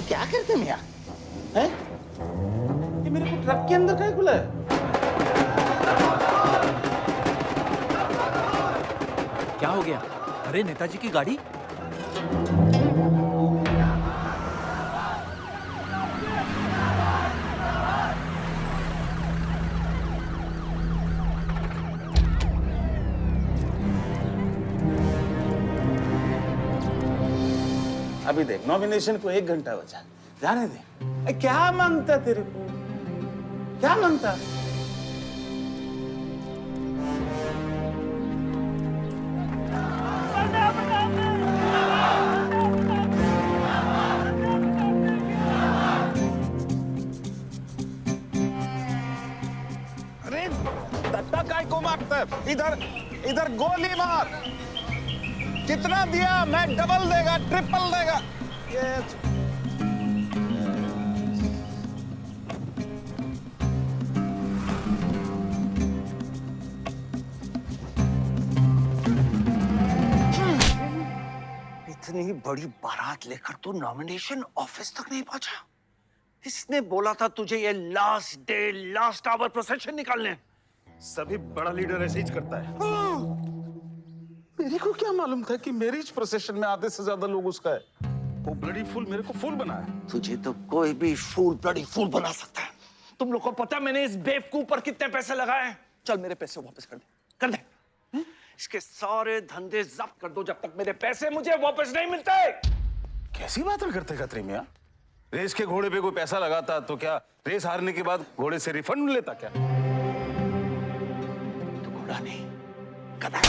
क्या करते हैं यहाँ? हैं? ये मेरे को ट्रक के अंदर क्या खुला है? क्या हो गया? अरे नेताजी की गाड़ी। अभी देख, नॉमिनेशन को 1 घंटा बचा, जाने दे। क्या मांगता तेरे को? क्या मांगता? अरे धक्का काय को मारता है? इधर गोली मार। कितना दिया? मैं डबल देगा, ट्रिपल देगा। ये इतनी बड़ी बारात लेकर तू नॉमिनेशन ऑफिस तक नहीं पहुंचा। इसने बोला था तुझे ये last day last hour procession निकालने। सभी बड़ा लीडर ऐसे ही करता है। मेरे को क्या मालूम था कि मैरिज प्रोसेशन में आधे से ज्यादा लोग उसका है। वो ब्लडी फूल मेरे को फूल बना है। तुझे तो कोई भी फूल ब्लडी फूल बना सकता है। तुम लोग को पता है मैंने इस बेवकूफ पर कितने पैसे लगाए हैं? चल मेरे पैसे वापस कर दे, कर दे। इसके सारे धंधे जब्त कर दो जब तक मेरे पैसे मुझे वापस नहीं मिलते। कैसी बातें करते खत्री मियां? रेस के घोड़े पे कोई पैसा लगाता तो क्या रेस हारने के बाद घोड़े से रिफंड लेता क्या? तो घोड़ा नहीं, गधा।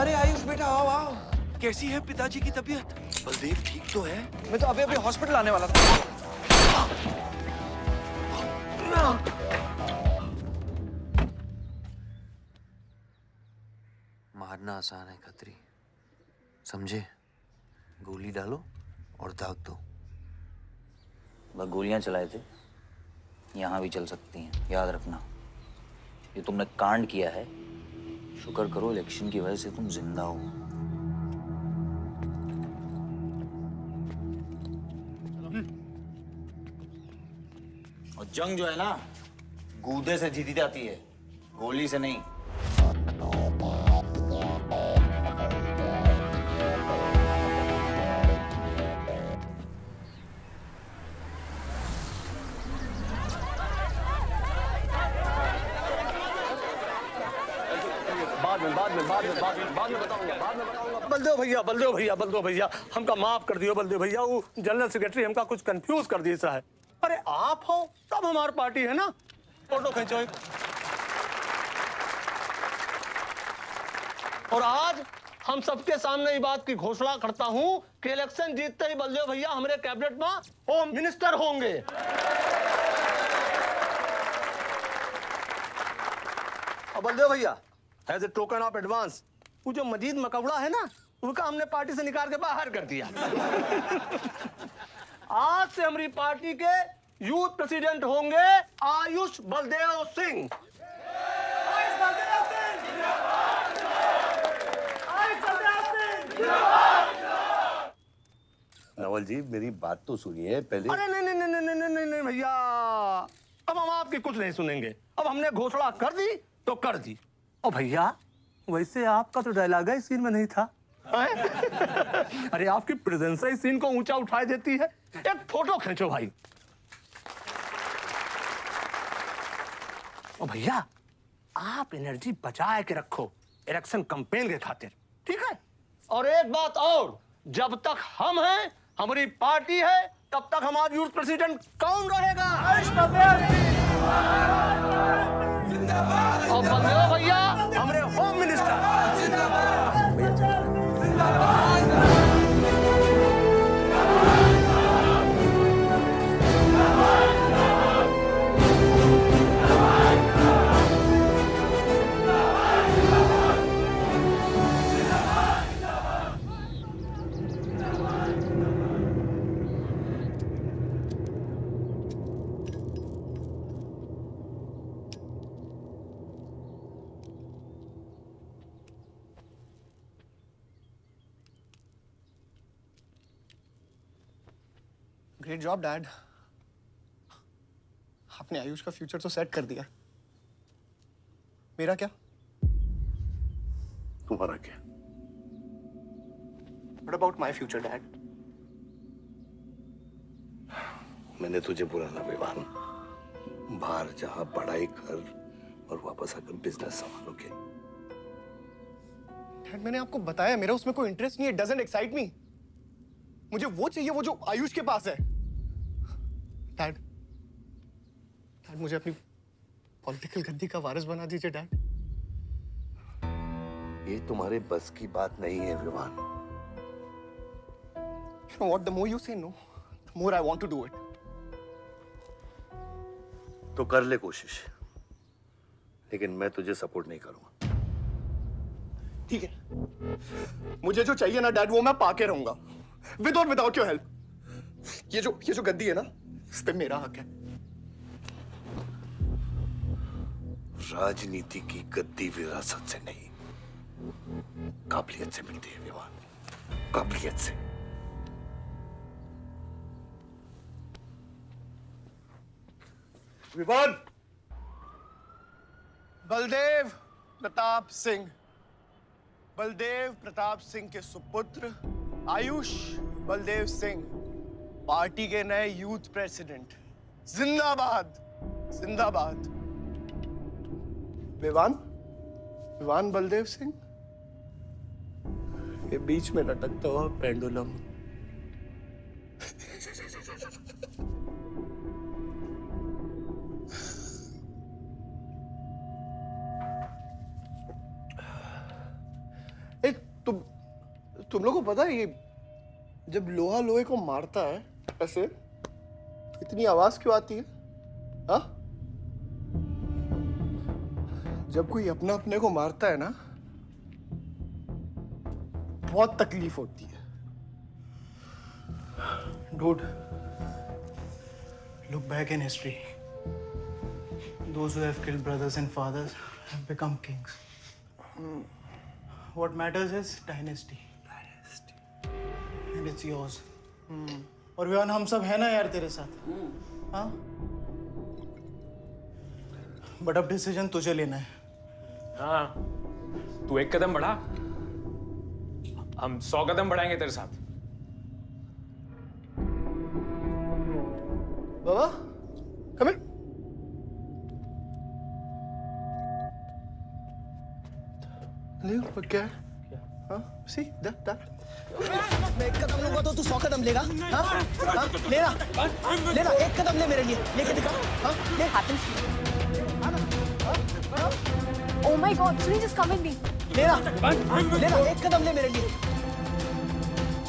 अरे आयुष बेटा, आओ आओ। कैसी है पिताजी की तबीयत? बलदेव ठीक तो है? मैं तो अभी हॉस्पिटल आने वाला था। मारना आसान है खत्री, समझे? गोली डालो और दाग दो। वह गोलियां चलाए थे, यहां भी चल सकती हैं, याद रखना। ये तुमने कांड किया है, शुक्र करो इलेक्शन की वजह से तुम जिंदा हो। और जंग जो है ना, गूदे से जीती जाती है, गोली से नहीं। बाद में बताऊंगा। बलदेव भैया हमका माफ कर दियो। बलदेव भैया, वो जनरल सेक्रेटरी हमका कुछ कंफ्यूज कर दिया है। अरे आप हो तब हमारी पार्टी है ना। फोटो खींचो। और आज हम सबके सामने ये बात की घोषणा करता हूं कि इलेक्शन जीतते ही बलदेव भैया हमारे कैबिनेट में होम मिनिस्टर होंगे। और बलदेव भैया, as a token of advance, वो जो मजीद मकबड़ा है ना, उनका हमने पार्टी से निकाल के बाहर कर दिया। आज से हमारी पार्टी के यूथ प्रेसिडेंट होंगे आयुष बलदेव सिंह। रावल जी मेरी बात तो सुनिए पहले। अरे नहीं नहीं नहीं नहीं नहीं नहीं नहीं भैया, अब हम आपकी कुछ नहीं सुनेंगे। अब हमने घोषणा कर दी तो कर दी। ओ भैया, वैसे आपका तो डायलॉग इस सीन में नहीं था। अरे आपकी प्रेजेंस इस सीन को ऊंचा उठा देती है। एक फोटो खींचो भाई। ओ भैया, आप एनर्जी बचा के रखो इलेक्शन कैंपेन के खातिर, ठीक है? और एक बात और, जब तक हम हैं, हमारी पार्टी है, तब तक हमारा यूथ प्रेसिडेंट कौन रहेगा? और बंदे हो भैया हमारे home minister. Great job dad, आपने आयुष का फ्यूचर तो सेट कर दिया। मेरा क्या? तुम्हारा क्या? What about my future, Dad? मैंने तुझे बुरा ना विवान, बाहर जहां पढ़ाई कर और वापस आकर बिजनेस संभालोगे। डैड, मैंने आपको बताया मेरा उसमें कोई इंटरेस्ट नहीं है। Doesn't excite me. मुझे वो चाहिए वो जो आयुष के पास है। डैड, मुझे अपनी पॉलिटिकल गद्दी का वारिस बना दीजिए डैड। ये तुम्हारे बस की बात नहीं है Vivaan. You know what? The more you say no, the more I want to do it. तो कर ले कोशिश, लेकिन मैं तुझे सपोर्ट नहीं करूंगा। ठीक है, मुझे जो चाहिए ना डैड वो मैं पाके रहूंगा, विद और विदाउट योर हेल्प। ये जो गद्दी है ना, इस पे मेरा हक है। राजनीति की गद्दी विरासत से नहीं, काबिलियत से मिलती है विवान, काबिलियत से। विवान, बलदेव प्रताप सिंह, बलदेव प्रताप सिंह के सुपुत्र आयुष बलदेव सिंह, पार्टी के नए यूथ प्रेसिडेंट। जिंदाबाद, जिंदाबाद। विवान बलदेव सिंह, ये बीच में लटकता हुआ पेंडुलम। तुम लोगों को पता है ये जब लोहा लोहे को मारता है ऐसे तो इतनी आवाज क्यों आती है? हाँ? जब कोई अपना अपने को मारता है ना, बहुत तकलीफ होती है। Dude, look back in history. Those who have killed brothers and fathers have become kings. What matters is dynasty. And it's yours. और विवान हम सब है ना यार तेरे साथ, हाँ? बट अब डिसीजन तुझे लेना है। हाँ, तू एक कदम बढ़ा, हम 100 कदम बढ़ाएंगे तेरे साथ। बाबा, come here. ले, what क्या है? हाँ, see, that. मैं एक कदम लूंगा तो तू 100 कदम लेगा? हाँ? हाँ? लेना, एक कदम ले मेरे लिए, लेके दिखा। हाँ? ले। Oh my God, Sunny, just come with me. लेना, एक कदम ले मेरे लिए।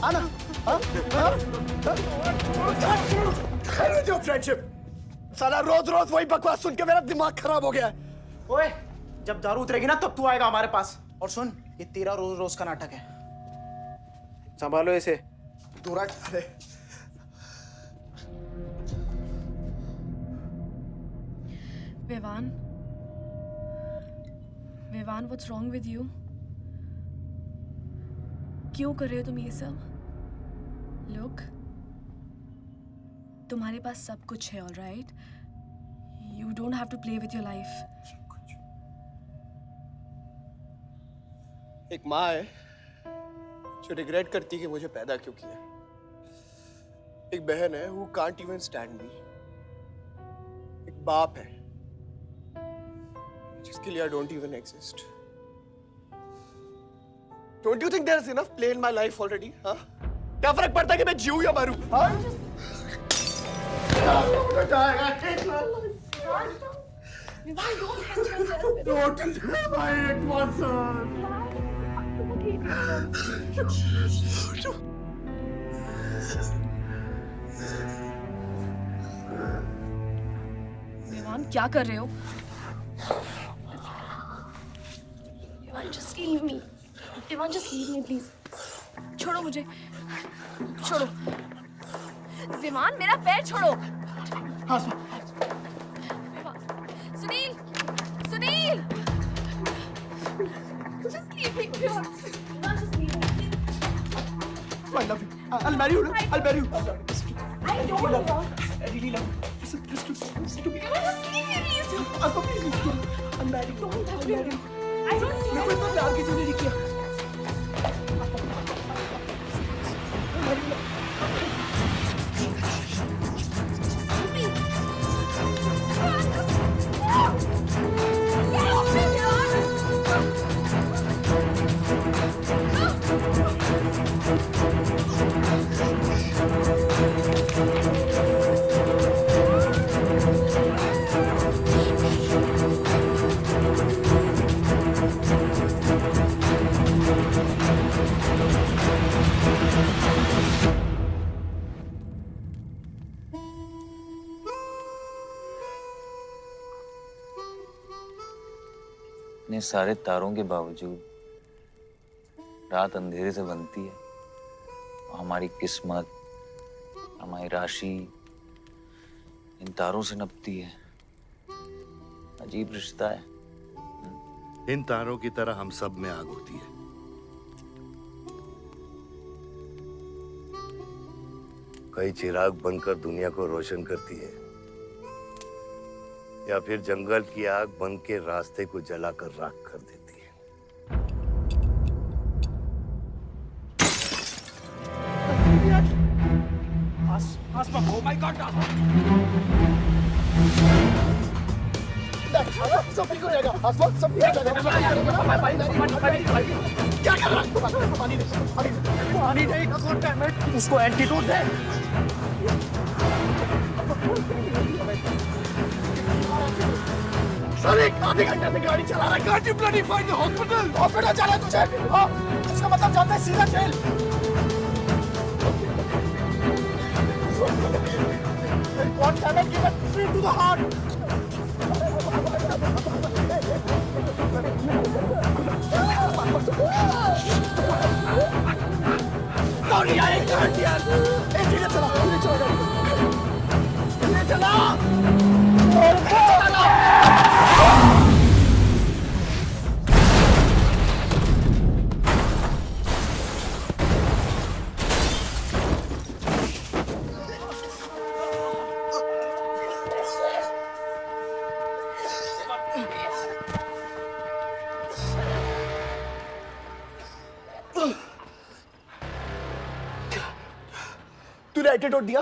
आना, हाँ? जो फ्रेंडशिप, साला रोज वही बकवास सुन के मेरा दिमाग खराब हो गया है। ओए, जब दारू उतरेगी ना तब तू आएगा हमारे पास। और सुन, ये तेरा रोज का नाटक है, संभालो इसे। दूर हट। अरे Vivan, what's wrong with you? क्यों कर रहे हो तुम ये सब? Look, तुम्हारे पास सब कुछ है, alright? You don't have to play with your life. एक माँ है जो रिग्रेट करती है कि मुझे पैदा क्यों किया। एक बहन है who can't even stand me। एक बाप है जिसके लिए I don't even exist। Don't you think there's enough play in my life already? हाँ? क्या फर्क पड़ता है कि मैं जीऊँ या मरूँ? हाँ? Don't leave my it once, Vivaan, क्या कर रहे हो? Vivaan, just leave me. Vivaan, just leave me, please. छोड़ो मुझे, छोड़ो। विमान, मेरा पैर छोड़ो। Sunil, Sunil, just leave me. विमान, just leave me. I love you. I'll marry you. I'll marry you. I don't love you. I really love you. Listen to me. Vivan, just leave me, please. I'll please listen. I'm married. Don't touch me. I'm married. I don't मैं कोई इतना प्यार किसी ने नहीं किया। इतने सारे तारों के बावजूद रात अंधेरे से बनती है। हमारी किस्मत, हमारी राशि इन तारों से नपती है। अजीब रिश्ता है। इन तारों की तरह हम सब में आग होती है। कई चिराग बनकर दुनिया को रोशन करती है, या फिर जंगल की आग बन के रास्ते को जलाकर राख कर देती है। Oh my God! सब ठीक हो जाएगा। आसमान सब ठीक हो जाएगा। क्या कर रहा है? पानी नहीं। उसको एंटीडोट दे। सर, एक आधे घंटे से गाड़ी चला रहा है। Can't you bloody find the hospital? Hospital जाना है तुझे? हाँ, इसका मतलब जानता है सीधा jail. God damn it, give it straight to the heart. Sorry, I can't यार। धीरे चला। तूने एंटीडोट दिया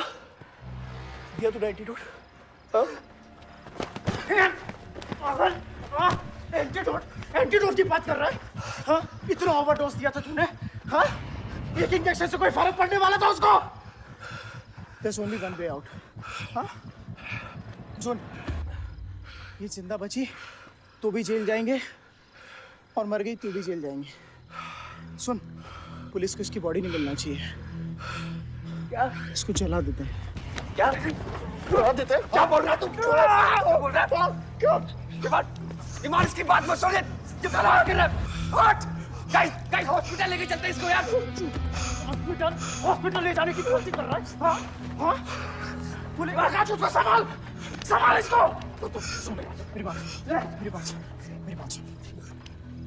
तूने एंटीडोट? एंटीडोट की बात कर रहा है? हाँ, इतना ओवरडोज दिया था तूने? हाँ, एक इंजेक्शन से कोई फर्क पड़ने वाला था उसको? There's only one way out. हाँ, सुन, ये जिंदा बची तो भी जेल जाएंगे और मर गई तो भी जेल जाएंगे। सुन, पुलिस को इसकी बॉडी नहीं मिलना चाहिए। क्या? इसको जला देते हैं। क्या? जला देते हैं? क्या बोल रहा है तू? क्या बोल रहा है? क्यों? ईमान, इसकी बात मत सुनिए। कितना लगा कर रहा है? हट! गाइस, हॉस्पिटल लेके चलते हैं इसको यार। हॉस्पिटल ले जाने की कोशिश कर रहा है? हाँ? हाँ? पुलिस काश उसको संभाल इसको। तो सुन मेरी बात।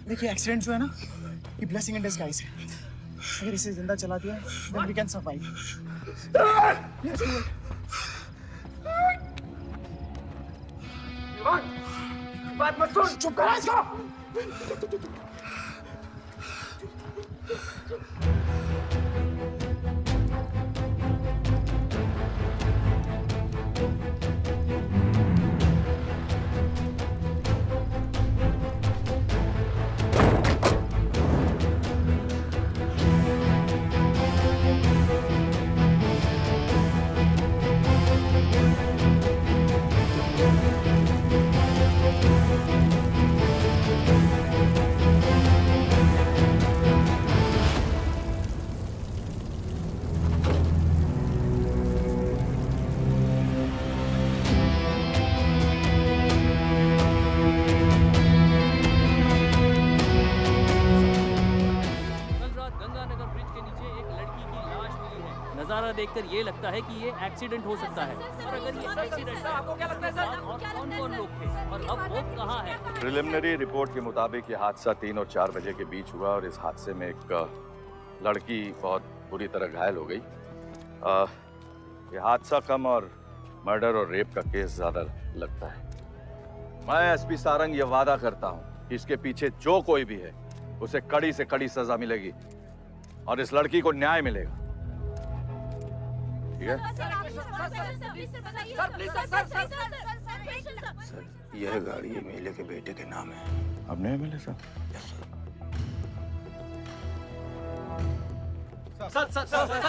देखिए, एक्सीडेंट जो है ना, ये ब्लेसिंग इन डिस्गाइज है। अगर इसे जिंदा चला दिया, then we can survive. बात मत सुन। चुप करा इसको। नजारा देखकर ये लगता है कि ये एक्सीडेंट हो सकता है। और अगर ये एक्सीडेंट है, आपको क्या लगता है सर? और कौन-कौन लोग थे और अब वो कहाँ है? प्रिलिमिनरी रिपोर्ट के मुताबिक ये हादसा 3 और 4 बजे के बीच हुआ और इस हादसे में एक लड़की बहुत बुरी तरह घायल हो गई। ये हादसा कम और मर्डर और रेप का केस ज्यादा लगता है। मैं एसपी सारंग ये वादा करता हूँ कि इसके पीछे जो कोई भी है उसे कड़ी से कड़ी सजा मिलेगी और इस लड़की को न्याय मिलेगा। ठीक है? सर, यह गाड़ी एमएलए के बेटे के नाम है। अब नहीं एमएलए साहब? सर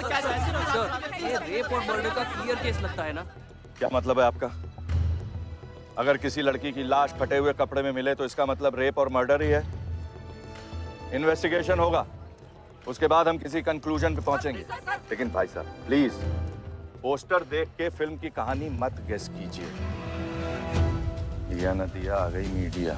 क्या सर, ये रेप और मर्डर का क्लियर केस लगता है ना? क्या मतलब है आपका? अगर किसी लड़की की लाश फटे हुए कपड़े में मिले तो इसका मतलब रेप और मर्डर ही है। इन्वेस्टिगेशन होगा, उसके बाद हम किसी कंक्लूजन पे पहुंचेंगे। लेकिन भाई साहब प्लीज पोस्टर देख के फिल्म की कहानी मत गेस कीजिए। दिया न दिया आ गई मीडिया।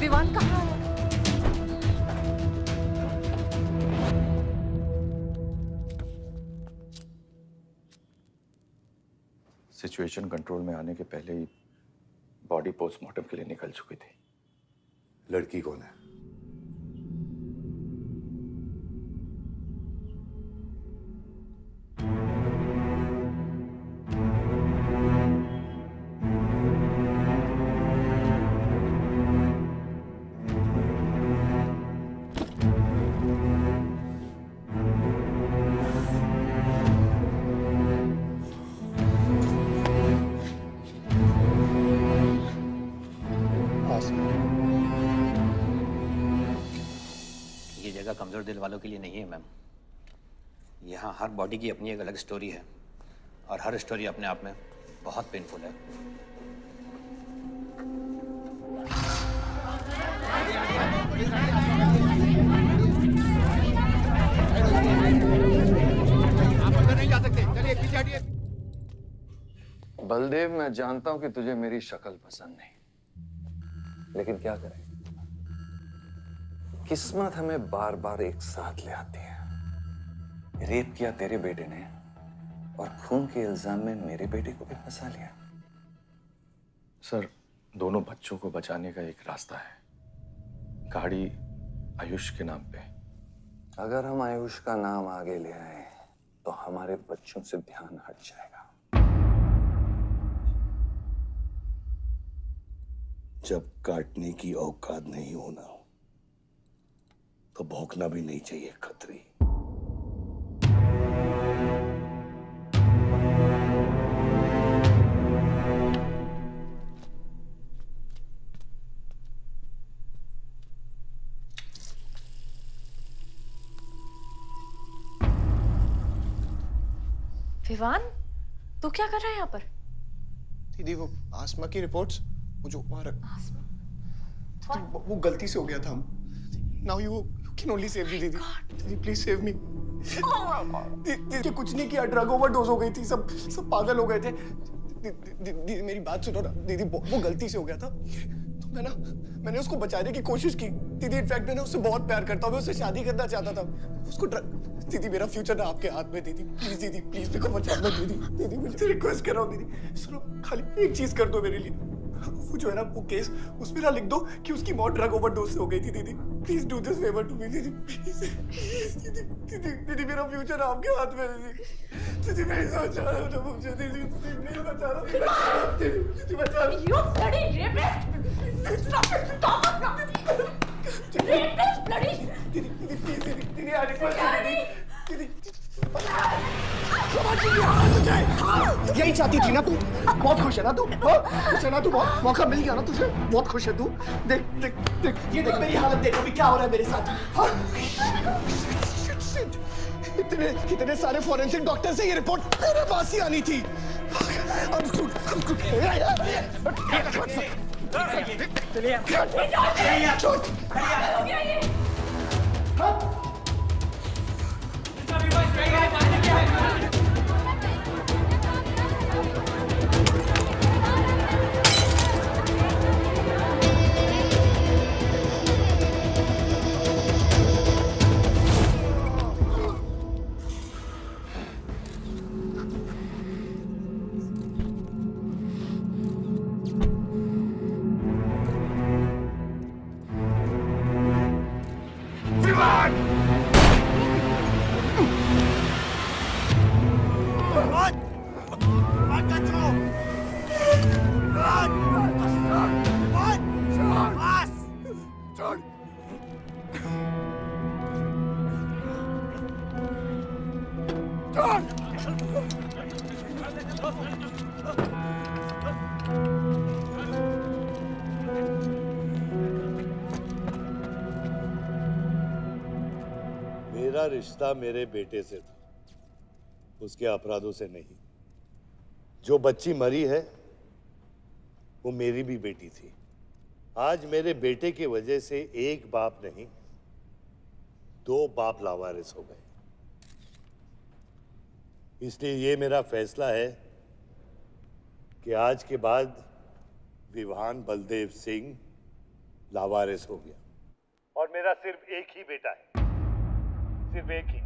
विवान कहाँ है? सिचुएशन कंट्रोल में आने के पहले ही बॉडी पोस्टमार्टम के लिए निकल चुकी थी। लड़की कौन है? ये जगह कमजोर दिल वालों के लिए नहीं है मैम। यहाँ हर बॉडी की अपनी एक अलग स्टोरी है और हर स्टोरी अपने आप में बहुत पेनफुल है। आप अंदर नहीं जा सकते, चलिए पीछे हटिए। बलदेव, मैं जानता हूं कि तुझे मेरी शक्ल पसंद नहीं, लेकिन क्या करें, किस्मत हमें बार बार एक साथ ले आती है। रेप किया तेरे बेटे ने और खून के इल्जाम में मेरे बेटे को भी फंसा लिया। सर, दोनों बच्चों को बचाने का एक रास्ता है, गाड़ी आयुष के नाम पे। अगर हम आयुष का नाम आगे ले आए तो हमारे बच्चों से ध्यान हट जाएगा। जब काटने की औकात नहीं होना तो भौंकना भी नहीं चाहिए खतरी। विवान, तू क्या कर रहा है यहाँ पर? दीदी वो आसमा की रिपोर्ट्स, वो जो वहाँ वो गलती से हो गया था। Now you can only save me दीदी। दीदी प्लीज सेव मी। दीदी कुछ नहीं किया, ड्रग ओवरडोज हो गई थी, सब पागल हो गए थे। दीदी मेरी बात सुनो ना दीदी, वो गलती से हो गया था तो मैंने उसको बचाने की कोशिश की दीदी। इनफैक्ट मैं उससे बहुत प्यार करता हूँ, मैं उससे शादी करना चाहता था। उसको दीदी मेरा फ्यूचर ना आपके हाथ में दीदी, प्लीज मेरे को बचा लो दीदी। दीदी मुझे रिक्वेस्ट कर रहा हूँ दीदी, सुनो खाली एक चीज कर दो मेरे लिए। वो जो है ना वो केस उसमें ना लिख दो कि उसकी मौत ड्रग ओवरडोज से हो गई थी दीदी। Please do this favour to me दीदी, प्लीज दीदी मेरा फ्यूचर आपके हाथ में है दीदी मैं सोच रहा हूँ मुझे दीदी नहीं बचा रहा दीदी बचा रहा। You bloody rapist! Stop it! Stop it! Rapist! Bloody! दीदी प्लीज दीदी आई रिक्वेस्ट दीदी यही चाहती थी ना तू? बहुत खुश है ना तू? खुश है ना तू? बहुत मौका मिल गया ना तुझे? बहुत खुश है तू? देख देख देख ये देख मेरी हालत देख अभी क्या हो रहा है मेरे साथ। इतने सारे फॉरेंसिक डॉक्टर से ये रिपोर्ट तेरे पास ही आनी थी। मेरा रिश्ता मेरे बेटे से था, उसके अपराधों से नहीं। जो बच्ची मरी है वो मेरी भी बेटी थी। आज मेरे बेटे की वजह से एक बाप नहीं 2 बाप लावारिस हो गए। इसलिए ये मेरा फैसला है कि आज के बाद विवान बलदेव सिंह लावारिस हो गया और मेरा सिर्फ एक ही बेटा है, सिर्फ एक ही,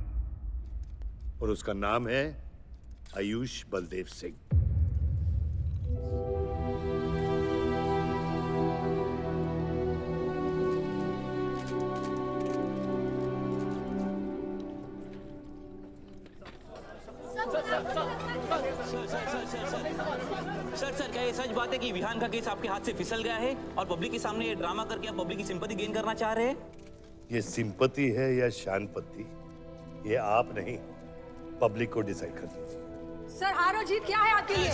और उसका नाम है आयुष बलदेव सिंह। सर क्या ये सच बात है कि विहान का केस आपके हाथ से फिसल गया है और पब्लिक के सामने ये ड्रामा करके आप पब्लिक की सिंपैथी गेन करना चाह रहे हैं? ये सिंपैथी है या शानपत्ती, ये आप नहीं पब्लिक को डिसाइड कर दीजिए। सर हार और जीत क्या है आपके लिए?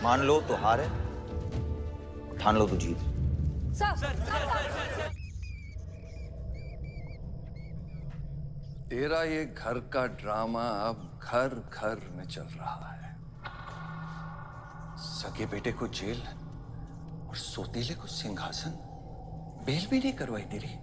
मान लो तो हार है, ठान लो तो जीत। तेरा ये घर का ड्रामा अब घर घर में चल रहा है। सगे बेटे को जेल और सोतीले को सिंहासन, बेल भी नहीं करवाई तेरी।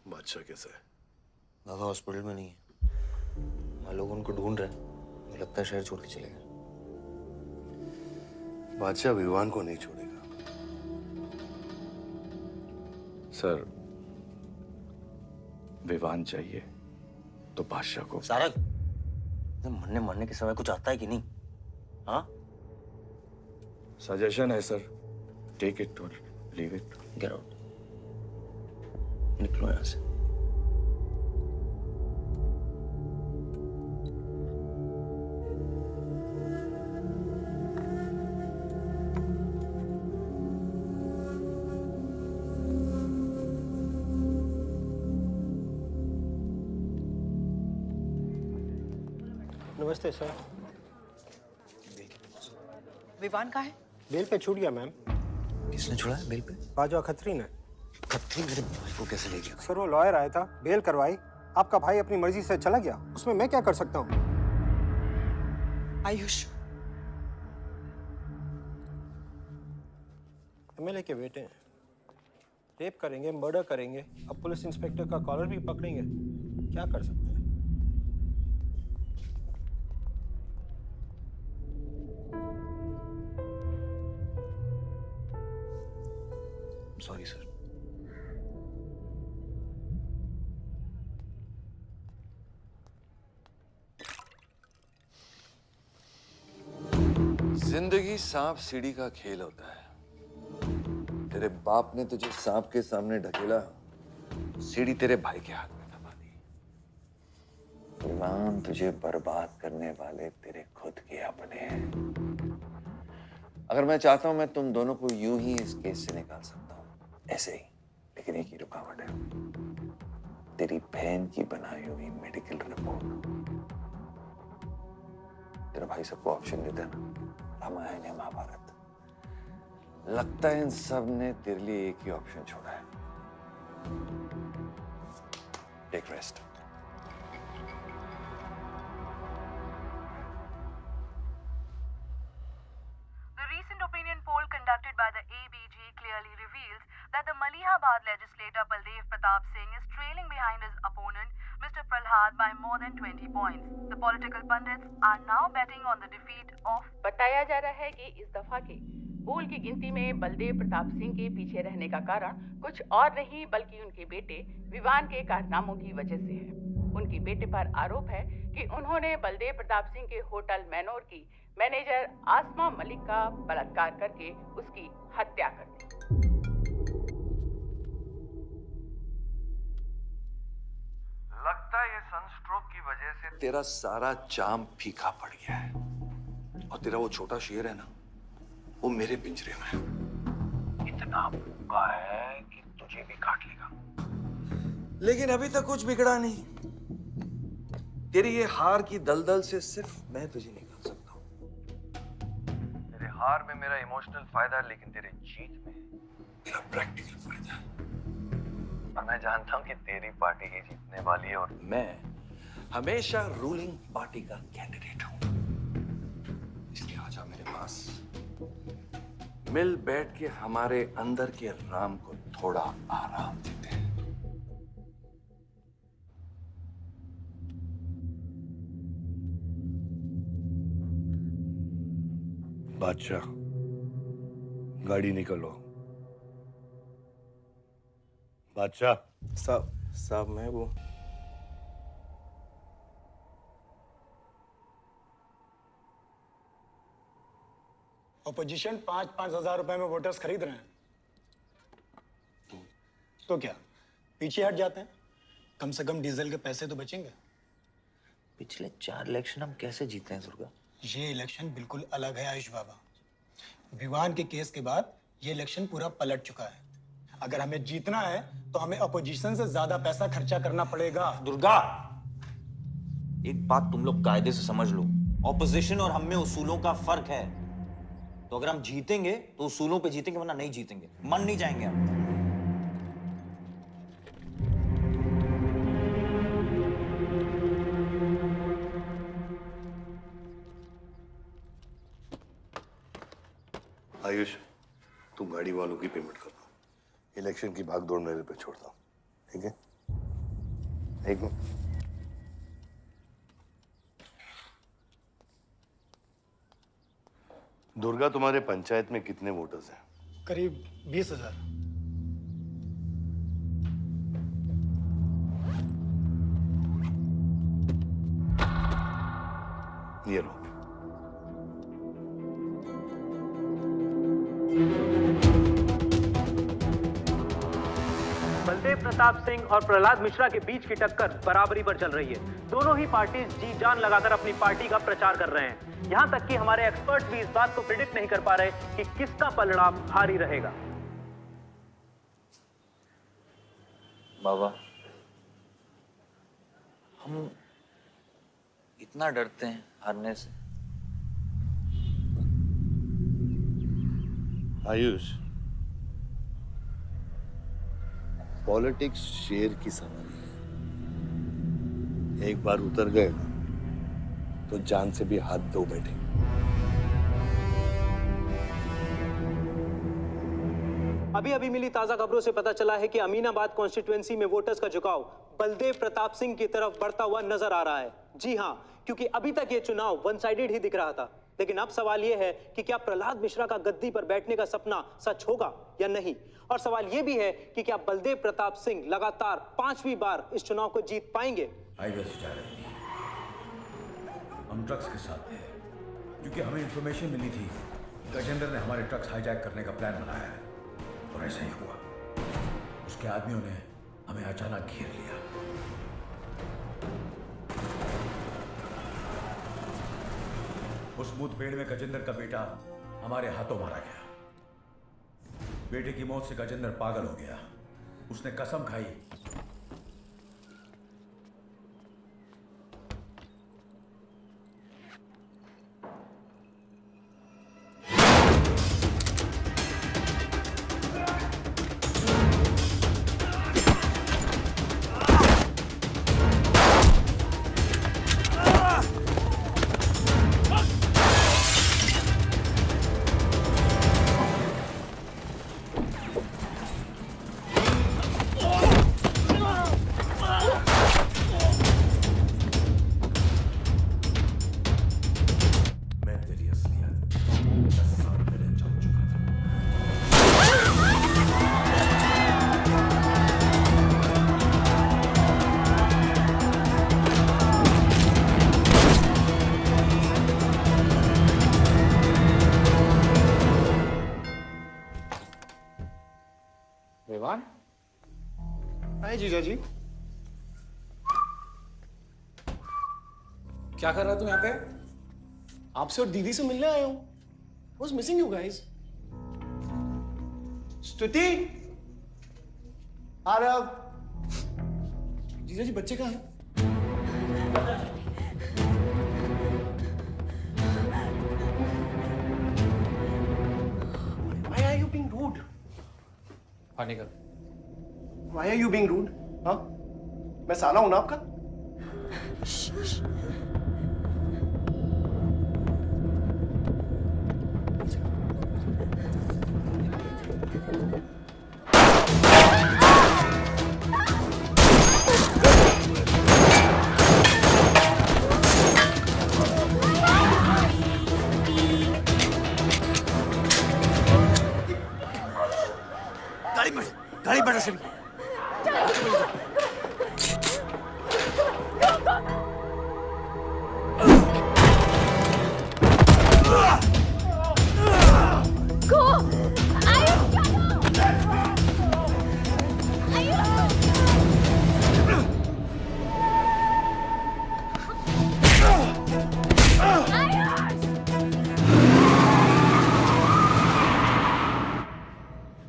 बादशाह कैसा है? बाबा हॉस्पिटल में नहीं है, हम लोग उनको ढूंढ रहे हैं, मुझे लगता है शहर छोड़ के चले गए। बादशाह विवान को नहीं छोड़ेगा। सर विवान चाहिए तो बादशाह को। सारा मरने मरने के समय कुछ आता है कि नहीं? हाँ, सजेशन है सर, टेक इट और लीव इट। गेट आउट, निकलो यहाँ से। नमस्ते सर। विवान कहाँ है? बेल पे छूट गया मैम। किसने छुड़ा है बेल पे? बाजवा खत्री ने। खत्री मेरे भाई को कैसे ले गया? सर वो लॉयर आया था, बेल करवाई, आपका भाई अपनी मर्जी से चला गया, उसमें मैं क्या कर सकता हूँ? आयुष, एमएलए के बेटे हैं, रेप करेंगे, मर्डर करेंगे, अब पुलिस इंस्पेक्टर का कॉलर भी पकड़ेंगे, क्या कर सकते हैं? Sorry sir. जिंदगी सांप सीढ़ी का खेल होता है। तेरे बाप ने तुझे सांप के सामने ढकेला, सीढ़ी तेरे भाई के हाथ में दबा दी। गुलाम, तुझे बर्बाद करने वाले तेरे खुद के अपने हैं। अगर मैं चाहता हूं, मैं तुम दोनों को यूं ही इस केस से निकाल सकता हूं, ऐसे ही। लेकिन एक ही रुकावट है, तेरी बहन की बनाई हुई मेडिकल रिपोर्ट। तेरा भाई सबको ऑप्शन देता है ना, रामायण या महाभारत। लगता है इन सब ने तेरे लिए एक ही ऑप्शन छोड़ा है, take rest. The recent opinion poll conducted by the ABG clearly reveals that the Malihabad legislator Baldev Pratap Singh is trailing behind his opponent, Mr. Prahlad, by more than 20 points. The political pundits are now betting on the defeat of. बताया जा रहा है कि इस दफा के पोल की गिनती में बलदेव प्रताप सिंह के पीछे रहने का कारण कुछ और नहीं बल्कि उनके बेटे विवान के कारनामों की वजह से है। उनके बेटे पर आरोप है कि उन्होंने बलदेव प्रताप सिंह के होटल मैनोर की मैनेजर आसमा मलिक का बलात्कार करके उसकी हत्या कर दी। लगता है ये सनस्ट्रोक की वजह से तेरा सारा चाम फीका पड़ गया है, और तेरा वो छोटा शेर है ना, वो मेरे पिंजरे में है। इतना भूखा है कि तुझे भी काट लेगा। लेकिन अभी तक कुछ बिगड़ा नहीं। तेरी ये हार की दलदल से सिर्फ मैं तुझे निकाल सकता हूँ। तेरे हार में मेरा इमोशनल फायदा है, लेकिन तेरे जीत में मेरा प्रैक्टिकल फायदा है। और मैं जानता हूँ कि तेरी पार्टी ही जीतने वाली है, और मैं हमेशा रूलिंग पार्टी का कैंडिडेट हूँ। इसलिए आजा मेरे पास, मिल बैठ के हमारे अंदर के राम को थोड़ा आराम देते हैं। बादशाह, गाड़ी निकलो। बादशाह साहब मैं वो अपोजिशन 5-5 हजार रुपए में वोटर्स खरीद रहे हैं, तो क्या पीछे हट जाते हैं? कम से कम डीजल के पैसे तो बचेंगे। पिछले 4 इलेक्शन हम कैसे जीते हैं दुर्गा? ये इलेक्शन बिल्कुल अलग है आयुष बाबा। विवान के केस के बाद ये इलेक्शन पूरा पलट चुका है। अगर हमें जीतना है तो हमें अपोजिशन से ज्यादा पैसा खर्चा करना पड़ेगा। दुर्गा, एक बात तुम लोग कायदे से समझ लो, ऑपोजिशन और हम में उसूलों का फर्क है। तो अगर हम जीतेंगे तो उसूलों पे जीतेंगे, वरना नहीं जीतेंगे, मन नहीं जाएंगे हम। आयुष, तुम गाड़ी वालों की पेमेंट कर दो। इलेक्शन की भागदौड़ मेरे पे छोड़ता हूँ, ठीक है? एक मिनट। दुर्गा, तुम्हारे पंचायत में कितने वोटर्स हैं? करीब 20,000। ये लो। बलदेव प्रताप सिंह और प्रहलाद मिश्रा के बीच की टक्कर बराबरी पर चल रही है। दोनों ही पार्टी जी जान लगाकर अपनी पार्टी का प्रचार कर रहे हैं। यहां तक कि हमारे एक्सपर्ट भी इस बात को प्रिडिक्ट नहीं कर पा रहे कि किसका पलड़ा भारी रहेगा। बाबा, हम इतना डरते हैं हारने से। आयुष, पॉलिटिक्स शेर की सवारी है। एक बार उतर गए तो जान से भी हाथ धो बैठे। अभी अभी मिली ताजा खबरों से पता चला है कि अमीनाबाद कॉन्स्टिट्यूएंसी में वोटर्स का झुकाव बलदेव प्रताप सिंह की तरफ बढ़ता हुआ नजर आ रहा है। जी हां, क्योंकि अभी तक ये चुनाव वन साइडेड ही दिख रहा था, लेकिन अब सवाल ये है कि क्या प्रहलाद मिश्रा का गद्दी पर बैठने का सपना सच होगा या नहीं। और सवाल ये भी है कि क्या बलदेव प्रताप सिंह लगातार 5वीं बार इस चुनाव को जीत पाएंगे। हम ट्रक्स के साथ थे क्योंकि हमें इंफॉर्मेशन मिली थी गजेंद्र ने हमारे ट्रक्स हाईजैक करने का प्लान बनाया है, और ऐसा ही हुआ। उसके आदमियों ने हमें अचानक घेर लिया। उस मुठभेड़ में गजेंद्र का बेटा हमारे हाथों मारा गया। बेटे की मौत से गजेंद्र पागल हो गया। उसने कसम खाई हाय जीजा जी। क्या कर रहा तुम यहाँ पे? आपसे और दीदी से मिलने आया हूं। Was missing you guys. स्तुति, आरव, जीजा जी बच्चे कहाँ हैं? Why are you being rude? पानी कर। Why are you being rude? हाँ? मैं साला हूं ना आपका? गाड़ी बैठा सभी।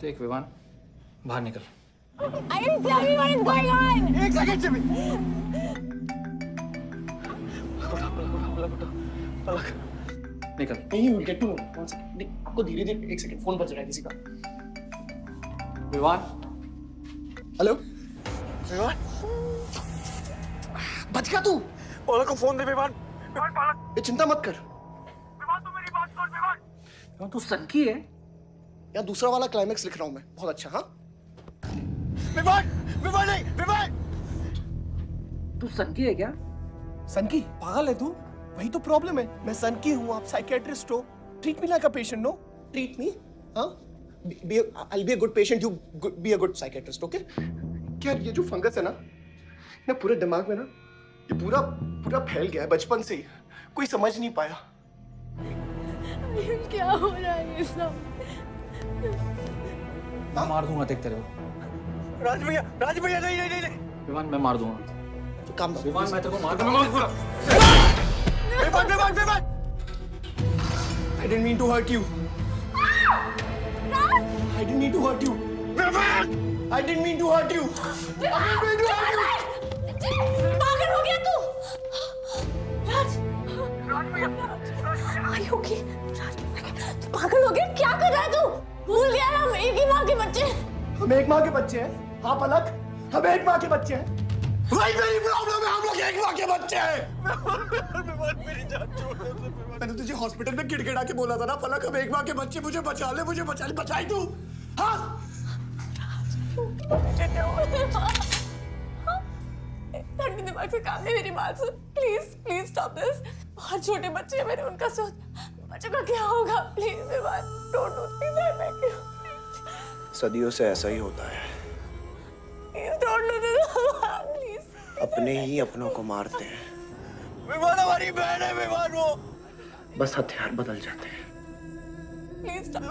देख विवान, बाहर निकल। I didn't tell me what is going on. एक सेकंड से भी। निकल। नहीं, you will get to know. One second. आपको धीरे-धीरे एक सेकंड फोन बज रहा है किसी का। विवान। हेलो। विवान। बच गया तू। पलक को फोन दे विवान। विवान पलक। ये चिंता मत कर। विवान तू मेरी बात सुन विवान। विवान तू सनकी है? या दूसरा वाला क्लाइमेक्स लिख रहा हूं मैं। बहुत अच्छा हाँ? विवान, विवान नहीं, विवान। तू सनकी है क्या? सनकी? पागल है तू? वही तो प्रॉब्लम है। मैं सनकी हूँ, आप साइकियाट्रिस्ट हो। Treat me like a patient, no? Treat me, हाँ? I'll be a good patient, you be a good psychiatrist, okay? क्या ये जो फंगस है ना पूरे दिमाग में ना, ये पूरा फैल गया है बचपन से ही। कोई समझ नहीं पाया। क्या हो रहा है ये सब? मैं मार दूंगा देख तेरे को। राज भैया नहीं। विवान मैं मार दूंगा। तो काम विवान मैं तेरे को मार दूंगा। Vivaan. I didn't mean to hurt you. I didn't mean to hurt you. I didn't mean to hurt you. पागल हो गया तू? राज Are you okay? राज पागल हो गया? क्या कर रहा है तू? भूल गया ना हम एक ही माँ के बच्चे। हम एक माँ के बच्चे हैं? हाँ पलक, हम एक माँ के बच्चे हैं। वही मेरी प्रॉब्लम है, हम लोग एक माँ के बच्चे हैं। मेरी जान छोड़ दे। मैंने तुझे हॉस्पिटल में गिड़गिड़ा के बोला था ना पलक, हम एक माँ के बच्चे, मुझे बचा ले, मुझे बचा ले। बचाई तू? हाँ? ठंडी दिमाग से काम नहीं, मेरी बात सुन प्लीज, प्लीज स्टॉप दिस। बहुत छोटे बच्चे हैं मेरे, उनका सोच बच्चों का क्या होगा। Please Vivaan, don't do this, I beg you. सदियों से ऐसा ही होता है, please don't do this please. अपने ही अपनों को मारते हैं। विवान हमारी बहन है, विवान वो। बस हथियार बदल जाते हैं। Please stop.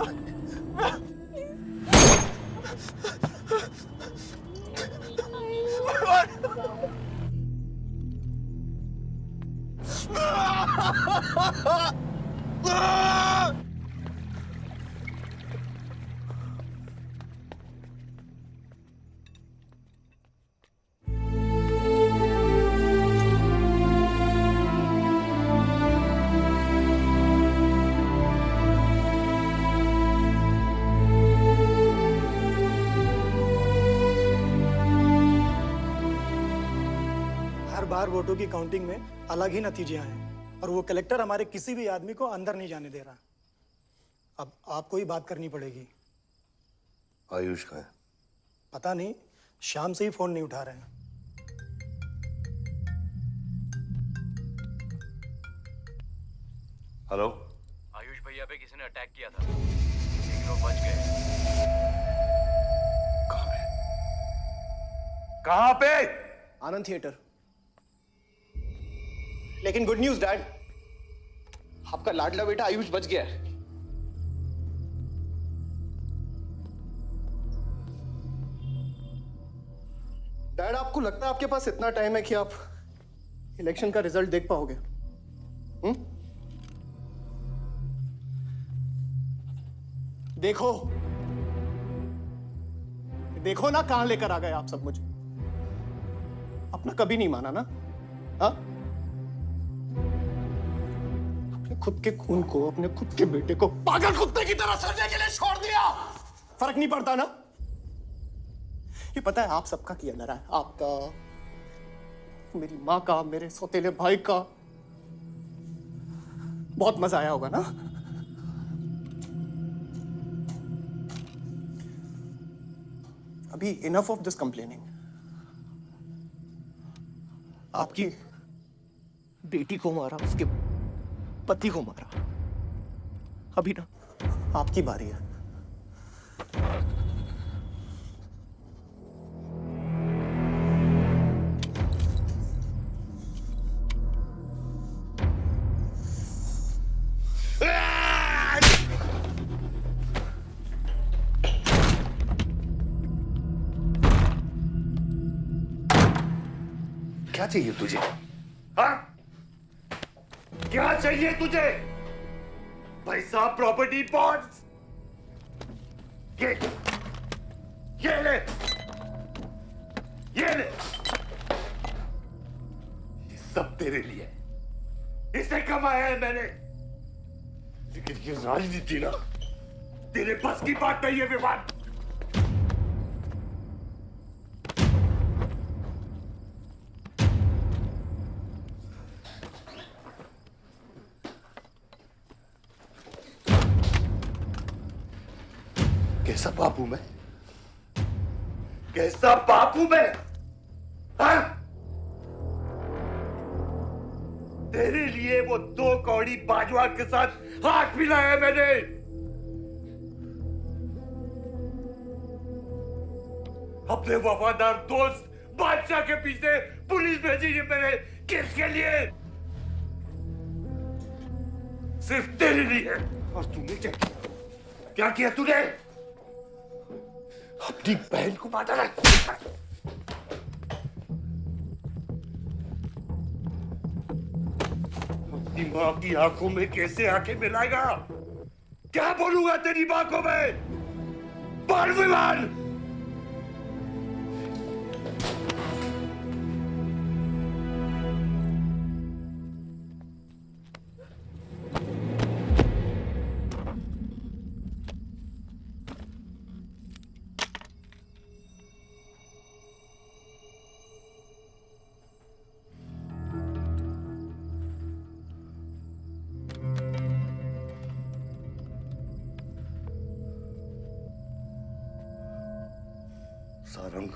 हर बार वोटों की काउंटिंग में अलग ही नतीजे आए हैं और वो कलेक्टर हमारे किसी भी आदमी को अंदर नहीं जाने दे रहा। अब आपको ही बात करनी पड़ेगी। आयुष का है? पता नहीं, शाम से ही फोन नहीं उठा रहे हैं। हेलो, आयुष भैया पे किसी ने अटैक किया था, लेकिन वो बच गए। कहां पे? आनंद थिएटर। लेकिन गुड न्यूज डैड, आपका लाडला बेटा आयुष बच गया है। डैड, आपको लगता है आपके पास इतना टाइम है कि आप इलेक्शन का रिजल्ट देख पाओगे? देखो देखो ना, कहां लेकर आ गए आप सब मुझे। अपना कभी नहीं माना ना? हाँ, अपने खुद के खून को, अपने खुद के बेटे को पागल कुत्ते की तरह सड़ने के लिए छोड़ दिया। फर्क नहीं पड़ता ना? ये पता है आप सबका किया डरा है, आपका, मेरी माँ का, मेरे सौतेले भाई का। बहुत मजा आया होगा ना? अभी इनफ ऑफ दिस कंप्लेनिंग। आपकी बेटी को मारा, उसके पति को मारा। अभी ना आपकी बारी है। क्या चाहिए तुझे? हाँ? क्या चाहिए तुझे? पैसा, प्रॉपर्टी, बॉन्ड्स? ये ले, ये ले। ये सब तेरे लिए, इसे कमाया है मैंने। लेकिन ये राजनीति ना तेरे बस की बात नहीं है विवान। कैसा बाप हूं मैं? कैसा बाप हूं मैं? हाँ? तेरे लिए वो 2 कौड़ी बाजवान के साथ हाथ मिलाया मैंने। अपने वफादार दोस्त बादशाह के पीछे पुलिस भेजी है मैंने। किसके लिए? सिर्फ तेरे लिए। और तूने क्या किया? क्या किया तूने? अपनी बहन को मारा है। अपनी मां की आंखों में कैसे आंखें मिलाएगा? क्या बोलूंगा तेरी मां को मैं? बोल विवान। सारंग,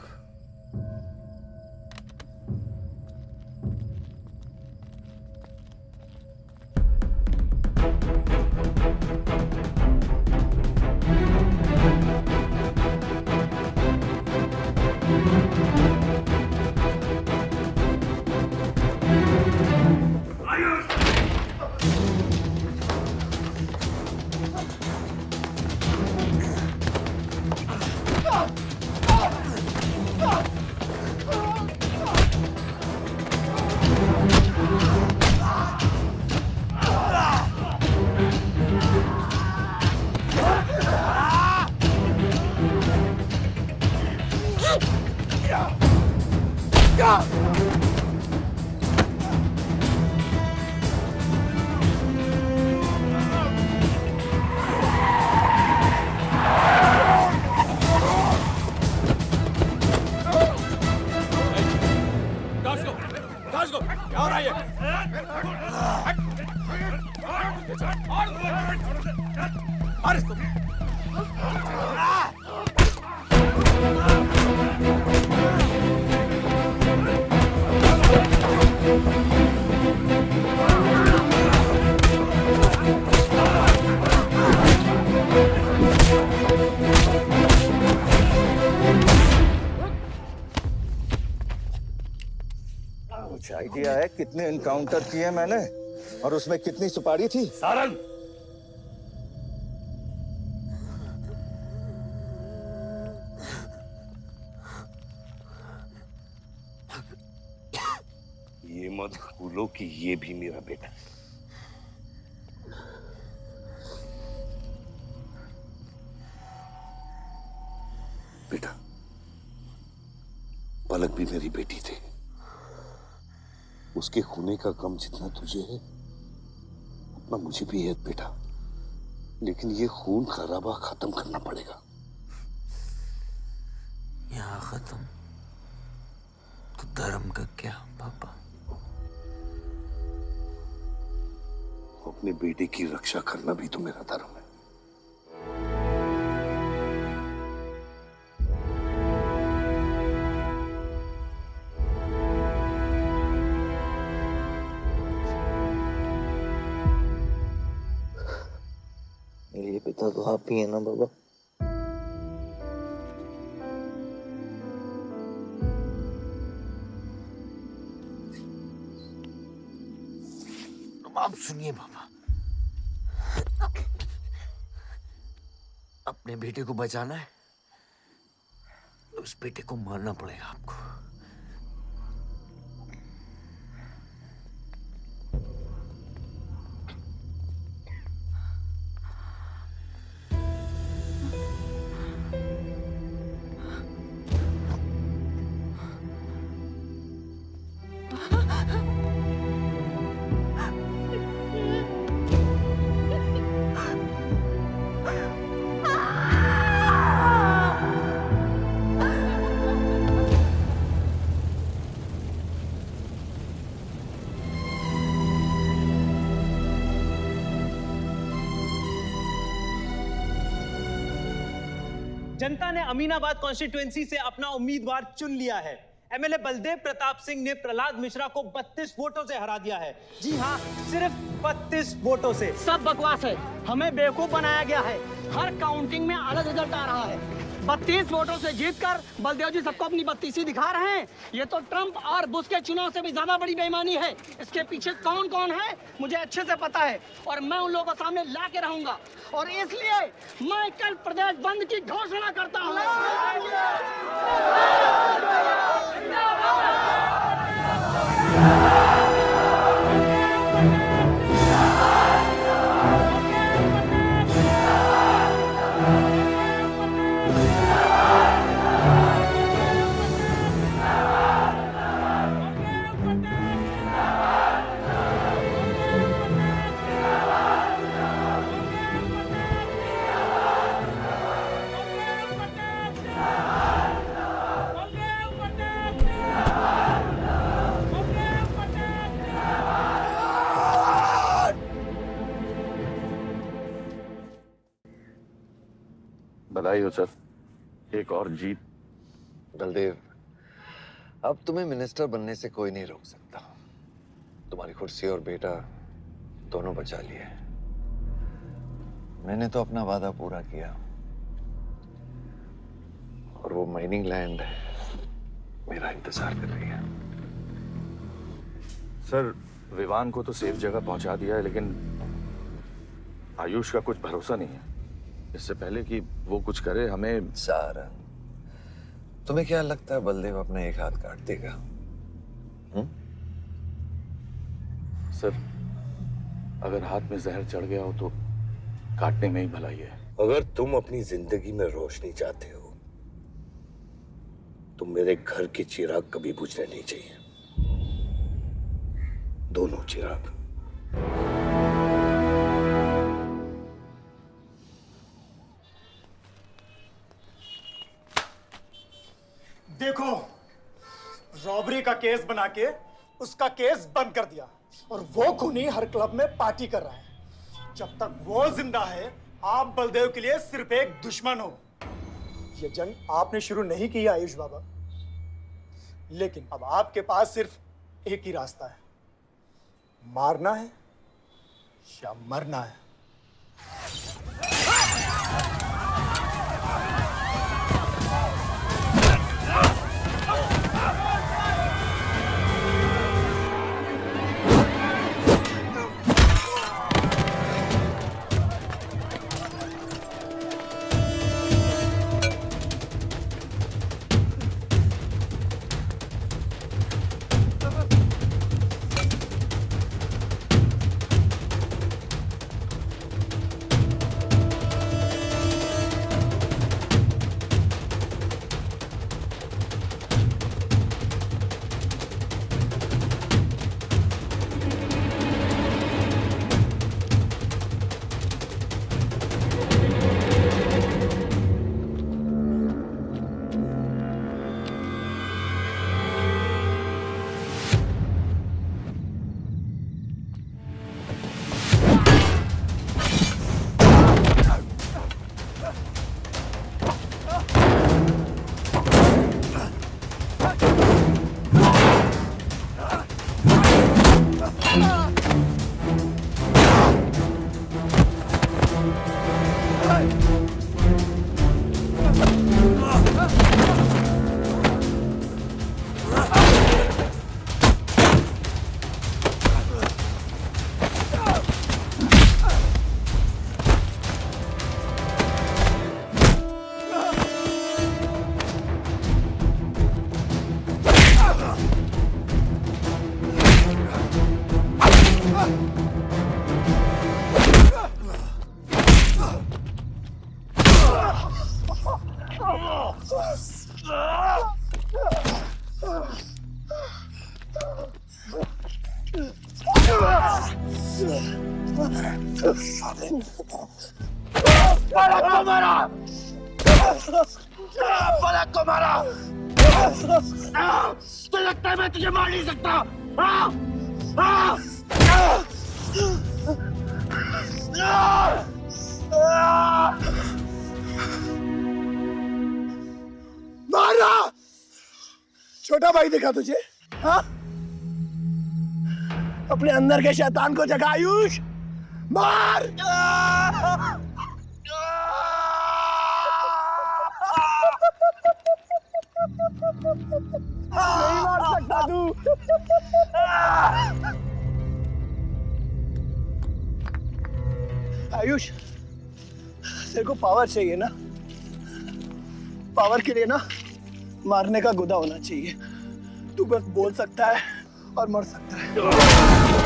क्या हो रहा है ये? मार इसको। कुछ आइडिया है कितने इनकाउंटर किए मैंने और उसमें कितनी सुपारी थी? सारंग, ये मत भूलो कि ये भी मेरा बेटा है। बेटा, पलक भी मेरी बेटी थी। उसके खोने का गम जितना तुझे है उतना मुझे भी है बेटा, लेकिन ये खून खराबा खत्म करना पड़ेगा। यहाँ खत्म तो धर्म का क्या पापा? अपने बेटे की रक्षा करना भी तो मेरा धर्म है। मेरे पिता तो आप ही है ना बाबा? आप सुनिए बाबा, अपने बेटे को बचाना है तो उस बेटे को मारना पड़ेगा आपको। जनता ने अमीनाबाद कॉन्स्टिट्यूएंसी से अपना उम्मीदवार चुन लिया है। एमएलए बलदेव प्रताप सिंह ने प्रहलाद मिश्रा को 32 वोटों से हरा दिया है। जी हाँ, सिर्फ 32 वोटों से। सब बकवास है, हमें बेवकूफ बनाया गया है। हर काउंटिंग में अलग रिजल्ट आ रहा है। 32 वोटों से जीतकर बलदेव जी सबको अपनी बत्तीसी दिखा रहे हैं। ये तो ट्रंप और बुश के चुनाव से भी ज्यादा बड़ी बेईमानी है। इसके पीछे कौन कौन है मुझे अच्छे से पता है और मैं उन लोगों को सामने ला के रहूंगा और इसलिए मैं कल प्रदेश बंद की घोषणा करता हूँ। बधाई हो सर, एक और जीत बलदेव, अब तुम्हें मिनिस्टर बनने से कोई नहीं रोक सकता। तुम्हारी कुर्सी और बेटा दोनों बचा लिए। मैंने तो अपना वादा पूरा किया और वो माइनिंग लैंड मेरा इंतजार कर रही है। सर, विवान को तो सेफ जगह पहुंचा दिया है, लेकिन आयुष का कुछ भरोसा नहीं है। इससे पहले कि वो कुछ करे हमें। सारंग, तुम्हें क्या लगता है बलदेव अपना एक हाथ काट देगा? सर, अगर हाथ में जहर चढ़ गया हो तो काटने में ही भलाई है। अगर तुम अपनी जिंदगी में रोशनी चाहते हो तो मेरे घर के चिराग कभी बुझने नहीं चाहिए, दोनों चिराग। देखो, रॉबरी का केस बना के उसका केस बंद कर दिया और वो खूनी हर क्लब में पार्टी कर रहा है। जब तक वो जिंदा है, आप बलदेव के लिए सिर्फ एक दुश्मन हो। ये जंग आपने शुरू नहीं की आयुष बाबा, लेकिन अब आपके पास सिर्फ एक ही रास्ता है, मारना है या मरना है। पलक को मारा। तो लगता है मैं तुझे मार नहीं सकता। मारा। छोटा भाई दिखा तुझे? हाँ? अपने अंदर के शैतान को जगा आयुष, मार। नहीं मार सकता तू। आयुष, तेरे को पावर चाहिए ना? पावर के लिए ना मारने का गुदा होना चाहिए। तू बस बोल सकता है और मर सकता है।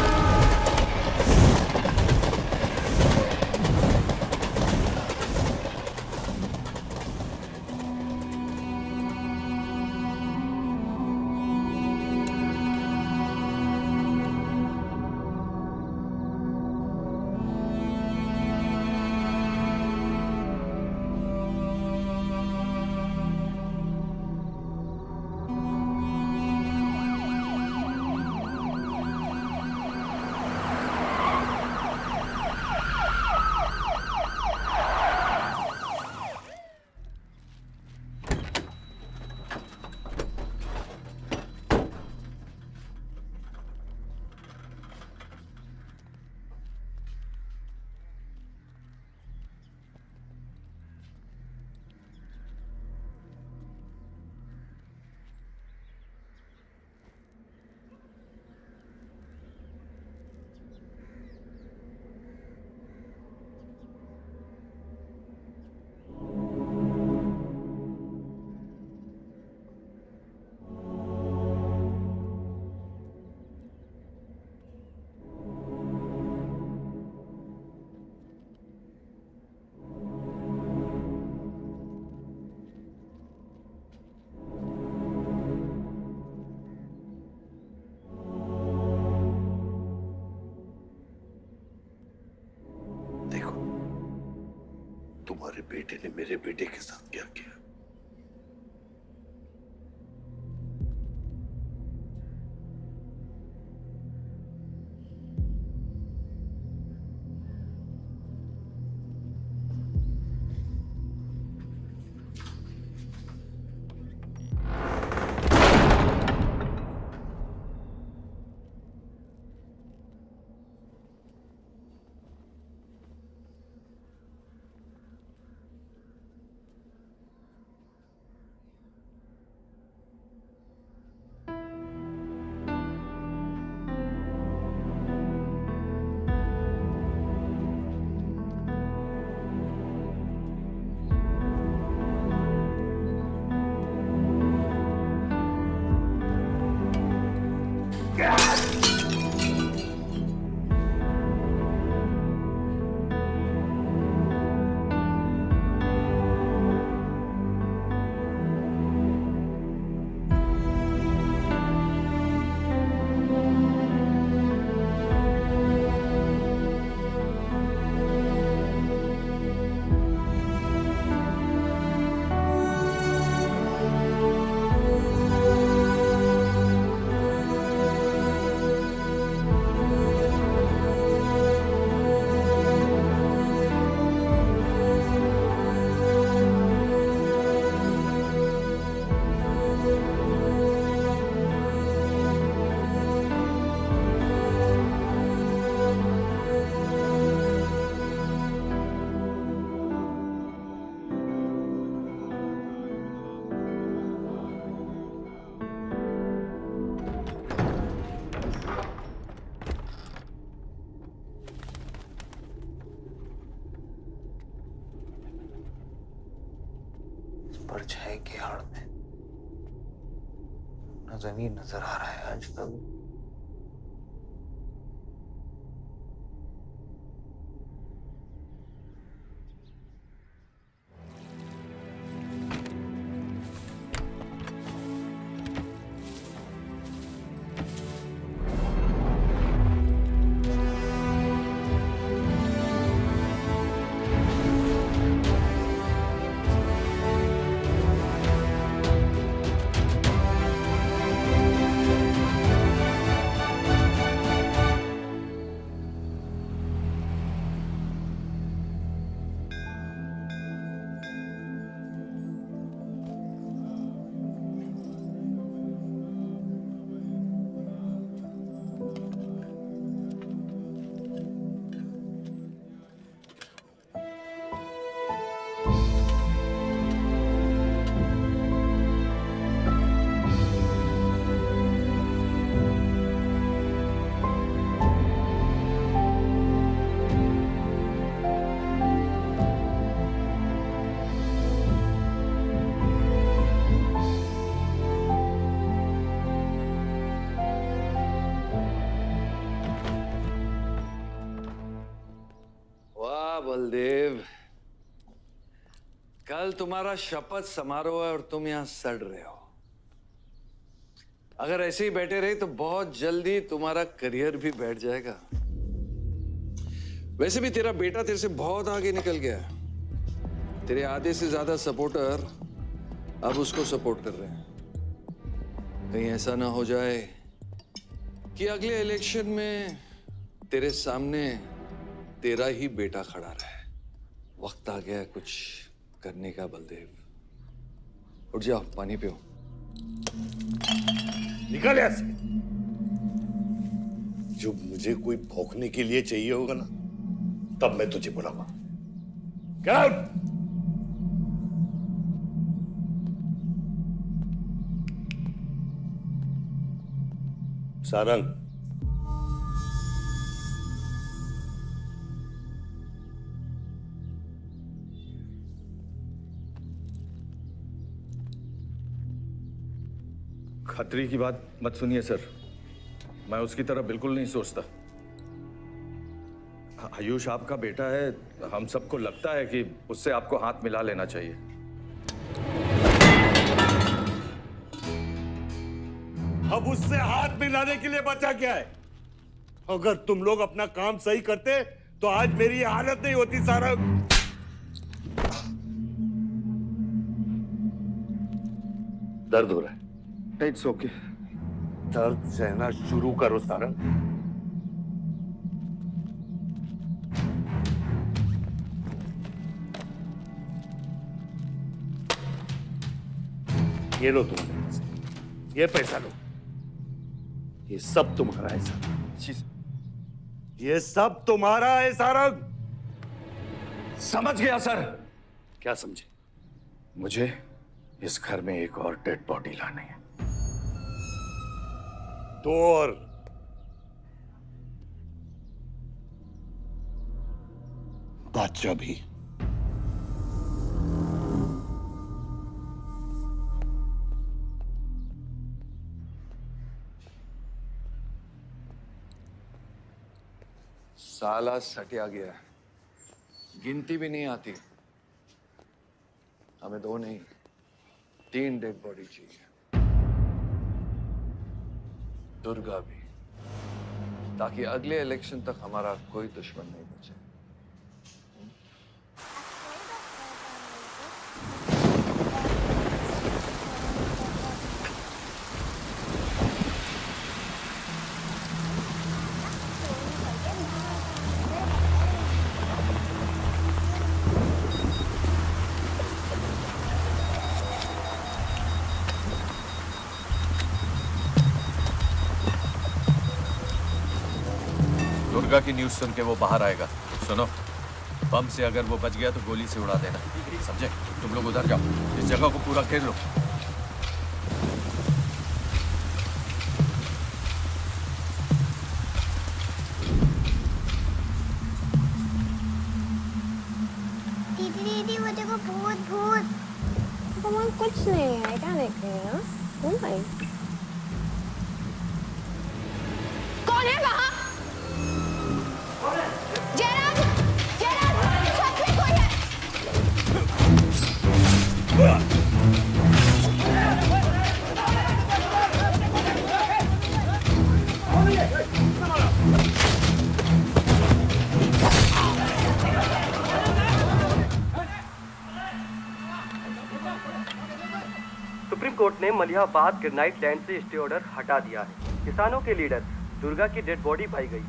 बेटे ने मेरे बेटे के साथ क्या किया। परछाई की आड़ में न जमीन नजर आ रहा है आज तक। बलदेव, कल तुम्हारा शपथ समारोह है और तुम यहां सड़ रहे हो। अगर ऐसे ही बैठे रहे तो बहुत जल्दी तुम्हारा करियर भी बैठ जाएगा। वैसे भी तेरा बेटा तेरे से बहुत आगे निकल गया है। तेरे आधे से ज्यादा सपोर्टर अब उसको सपोर्ट कर रहे हैं। कहीं ऐसा ना हो जाए कि अगले इलेक्शन में तेरे सामने तेरा ही बेटा खड़ा रहे। वक्त आ गया कुछ करने का बलदेव। उठ जाओ, पानी पियो। निकल यहाँ से। जब मुझे कोई भौंकने के लिए चाहिए होगा ना, तब मैं तुझे बुलाऊंगा। Get out! सारंग, खतरी की बात मत सुनिए सर, मैं उसकी तरह बिल्कुल नहीं सोचता। आयुष आपका बेटा है, हम सबको लगता है कि उससे आपको हाथ मिला लेना चाहिए। अब उससे हाथ मिलाने के लिए बचा क्या है? अगर तुम लोग अपना काम सही करते तो आज मेरी ये हालत नहीं होती सारंग। दर्द हो रहा है? It's okay. दर्द सहना शुरू करो सारंग। ये लो तुम्हारे पैसे, ये पैसा लो, ये सब तुम्हारा है सारंग, ये सब तुम्हारा है सारंग। समझ गया सर। क्या समझे? मुझे इस घर में एक और डेड बॉडी लानी है। 2 और। बादशाह भी। साला सटिया गया है, गिनती भी नहीं आती। हमें 2 नहीं 3 डेड बॉडी चाहिए, दुर्गा भी, ताकि अगले इलेक्शन तक हमारा कोई दुश्मन नहीं बचे। दुर्गा की न्यूज़ सुन के वो बाहर आएगा। सुनो, बम से अगर वो बच गया तो गोली से उड़ा देना, समझे? तुम लोग उधर जाओ, इस जगह को पूरा घेर लो। दीदी वो देखो, भूत भूत। भगवान कुछ नहीं है, क्या देख रही है? भाई कौन है वहाँ? सुप्रीम कोर्ट ने मलिहाबाद ग्रेनाइट लैंड से स्टे ऑर्डर हटा दिया है। किसानों के लीडर दुर्गा की डेड बॉडी पाई गई।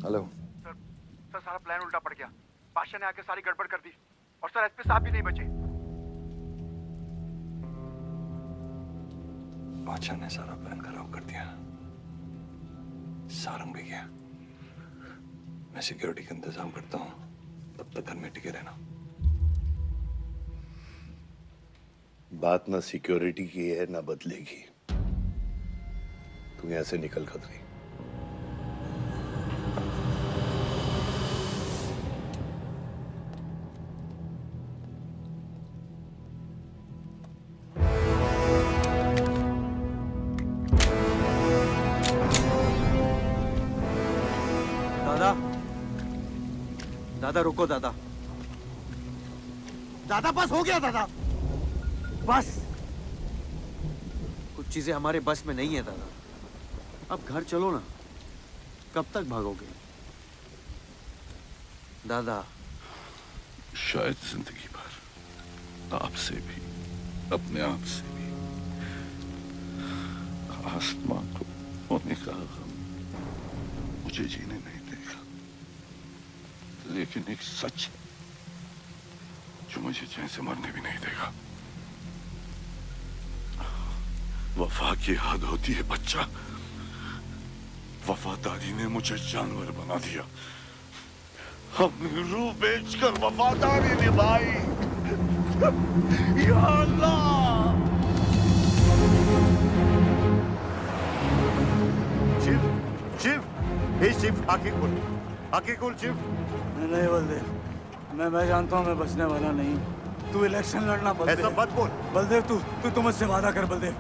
हेलो सर सारा प्लान उल्टा पड़ गया। बादशाह ने आके सारी गड़बड़ कर दी और सर एसपी साहब भी नहीं बचे। बादशाह ने सारा प्लान खराब कर दिया। सारंग भी गया। मैं सिक्योरिटी का इंतजाम करता हूँ, तब तक घर में टिके रहना। बात ना सिक्योरिटी की है ना बदलेगी। तू यहां से निकल खतरी। दादा, दादा रुको दादा। दादा बस हो गया दादा, बस। कुछ चीजें हमारे बस में नहीं है दादा। अब घर चलो ना, कब तक भागोगे दादा? शायद जिंदगी भर आपसे भी, अपने आप से भी, आसमां को सोने का गम मुझे जीने नहीं देगा, लेकिन एक सच जो मुझे चैन से मरने भी नहीं देगा। वफा की हद होती है बच्चा। वफादारी ने मुझे जानवर बना दिया। अपनी रूह बेचकर वफादारी निभाई। या अल्लाह! शिव, शिव, हे शिव, आंखें खोल, आंखें खोल शिव। नहीं बलदेव, मैं जानता हूँ मैं बचने वाला नहीं हूँ। तू इलेक्शन लड़ना बलदेव। ऐसा मत बोल। बलदेव तू मुझसे वादा कर बलदेव।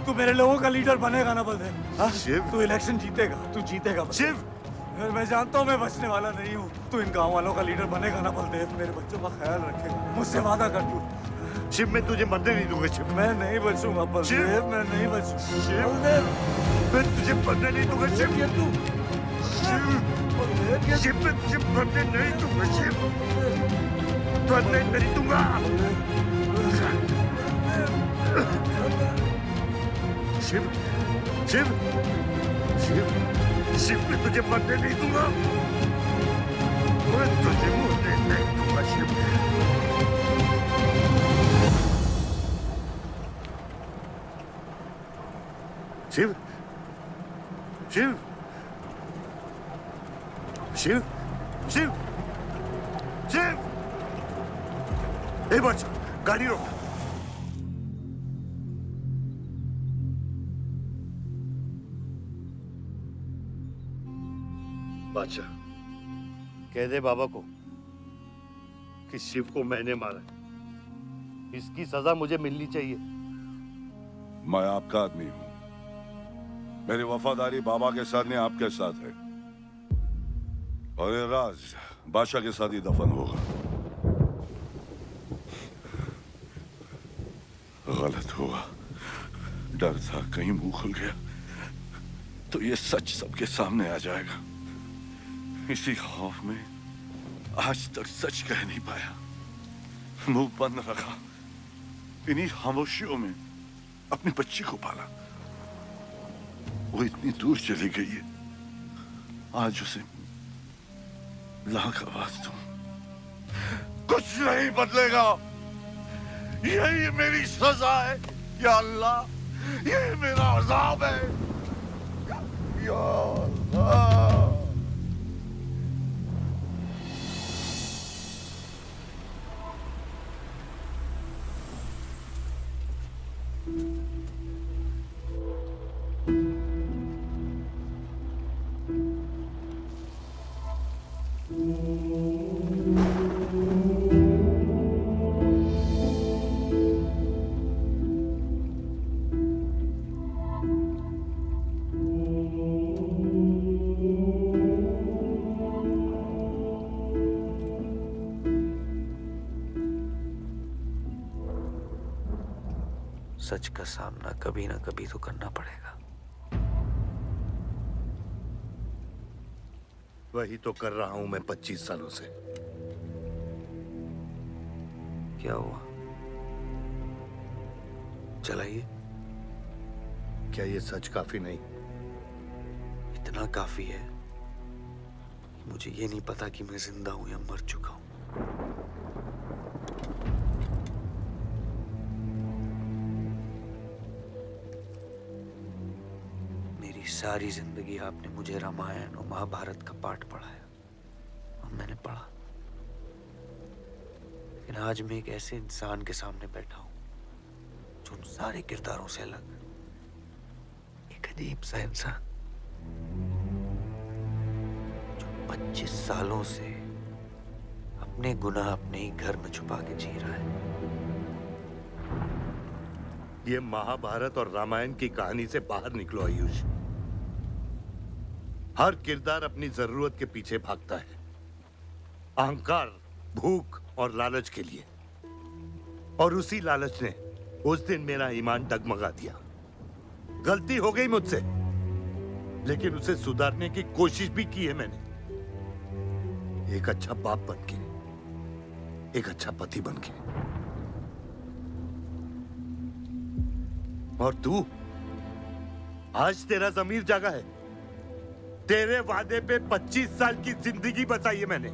तू मेरे लोगों का लीडर बनेगा ना बलदेव? शिव, तू इलेक्शन जीतेगा, तू जीतेगा शिव। मैं जानता हूँ मैं बचने वाला नहीं हूँ। तू इन गाँव वालों का लीडर बनेगा ना बलदेव? मेरे बच्चों का ख्याल रखेगा, मुझसे वादा कर तू। शिव, मैं तुझे मरने नहीं दूंगा शिव। मैं नहीं बचूंगा बलदेव, मैं नहीं बचूंगा शिव, मैं तुझे मरने नहीं दूंगा शिव। शिव, शिव, मैं तुझे मरने नहीं दूंगा शिव, मरने नहीं दूंगा। शिव, शिव, शिव, शिव, मैं तुझे मरने नहीं दूंगा, मैं तुझे मरने नहीं दूंगा शिव। शिव, शिव, शिव, शिव, शिव, ए बच्चा, गाड़ी रोक। बादशाह, कह दे बाबा को कि शिव को मैंने मारा। इसकी सजा मुझे मिलनी चाहिए। मैं आपका आदमी हूँ। मेरी वफादारी बाबा के साथ नहीं, आपके साथ है। और ये राज बादशाह के साथ ही दफन होगा। गलत हुआ, डर था कहीं मुंह खुल गया तो ये सच सबके सामने आ जाएगा। इसी खौफ में आज तक सच कह नहीं पाया, मुंह बंद रखा। इन्हीं खामोशियों में अपनी बच्ची को पाला। वो इतनी दूर चली गई है, आज उसे लाख आवाज दूं, कुछ नहीं बदलेगा। यही मेरी सजा है या अल्लाह, यही मेरा अज़ाब है या अल्लाह। सच का सामना कभी ना कभी तो करना पड़ेगा। वही तो कर रहा हूं मैं 25 सालों से। क्या हुआ? चलाइए। क्या ये सच काफी नहीं? इतना काफी है, मुझे ये नहीं पता कि मैं जिंदा हूं या मर चुका हूं। सारी जिंदगी आपने मुझे रामायण और महाभारत का पाठ पढ़ाया और मैंने पढ़ा, लेकिन आज मैं एक ऐसे इंसान के सामने बैठा हूं जो उन सारे किरदारों से अलग, एक अजीब सा इंसान जो 25 सालों से अपने गुनाह अपने ही घर में छुपा के जी रहा है। ये महाभारत और रामायण की कहानी से बाहर निकलो आयुष। हर किरदार अपनी जरूरत के पीछे भागता है, अहंकार, भूख और लालच के लिए। और उसी लालच ने उस दिन मेरा ईमान डगमगा दिया। गलती हो गई मुझसे, लेकिन उसे सुधारने की कोशिश भी की है मैंने। एक अच्छा बाप बन के, एक अच्छा पति बन के। और तू आज तेरा जमीर जागा है। तेरे वादे पे 25 साल की जिंदगी बचाई है मैंने,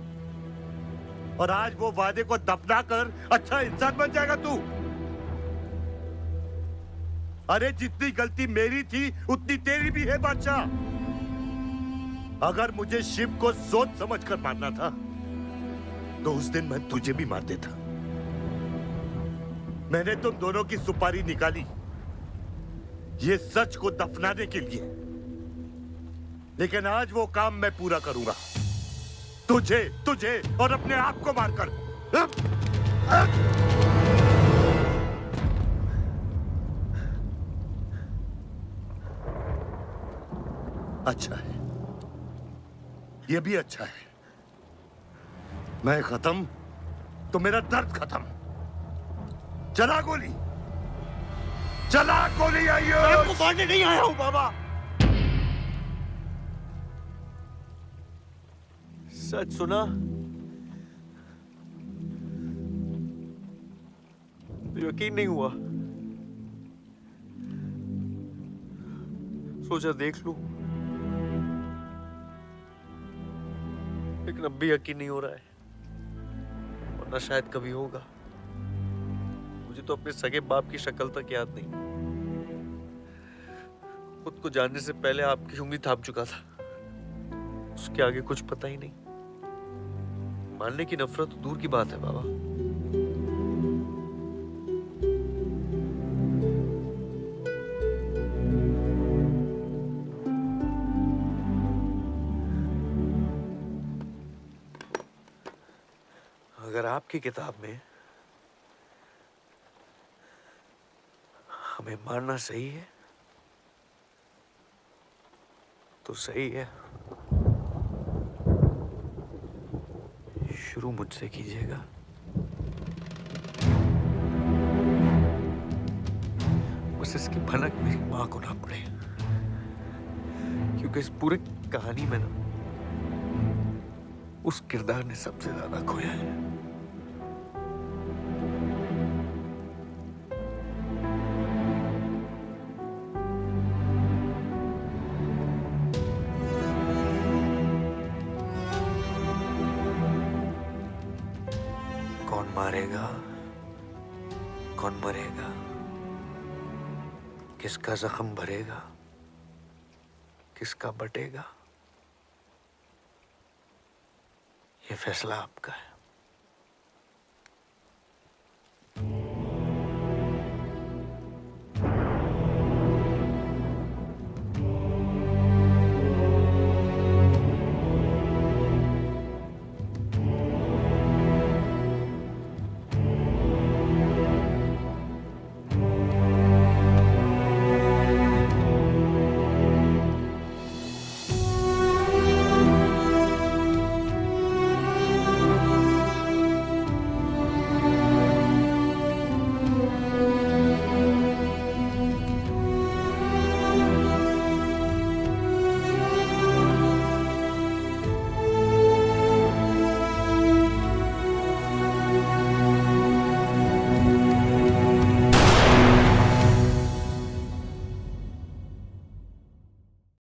और आज वो वादे को दफना कर अच्छा इंसान बन जाएगा तू। अरे जितनी गलती मेरी थी उतनी तेरी भी है बादशाह। अगर मुझे शिव को सोच समझ कर मारना था तो उस दिन मैं तुझे भी मार देता। मैंने तुम दोनों की सुपारी निकाली ये सच को दफनाने के लिए, लेकिन आज वो काम मैं पूरा करूंगा, तुझे और अपने आप को मारकर। अच्छा है, ये भी अच्छा है। मैं खत्म तो मेरा दर्द खत्म। चला गोली, चला गोली। आइयो, मैं आपको मारने नहीं आया हूं बाबा। सच सुना तो यकीन नहीं हुआ, सोचा देख लूं, लेकिन अब भी यकीन नहीं हो रहा है, वरना शायद कभी होगा। मुझे तो अपने सगे बाप की शक्ल तक याद नहीं। खुद को जानने से पहले आपकी उंगली थाप चुका था, उसके आगे कुछ पता ही नहीं। मानने की नफरत तो दूर की बात है बाबा। अगर आपकी किताब में हमें मारना सही है तो सही है। शुरू मुझसे कीजिएगा। बस इसकी भनक मेरी मां को ना पड़े, क्योंकि इस पूरी कहानी में ना उस किरदार ने सबसे ज्यादा खोया है। कौन मारेगा, कौन मरेगा, किसका जख्म भरेगा, किसका बटेगा, ये फैसला आपका है।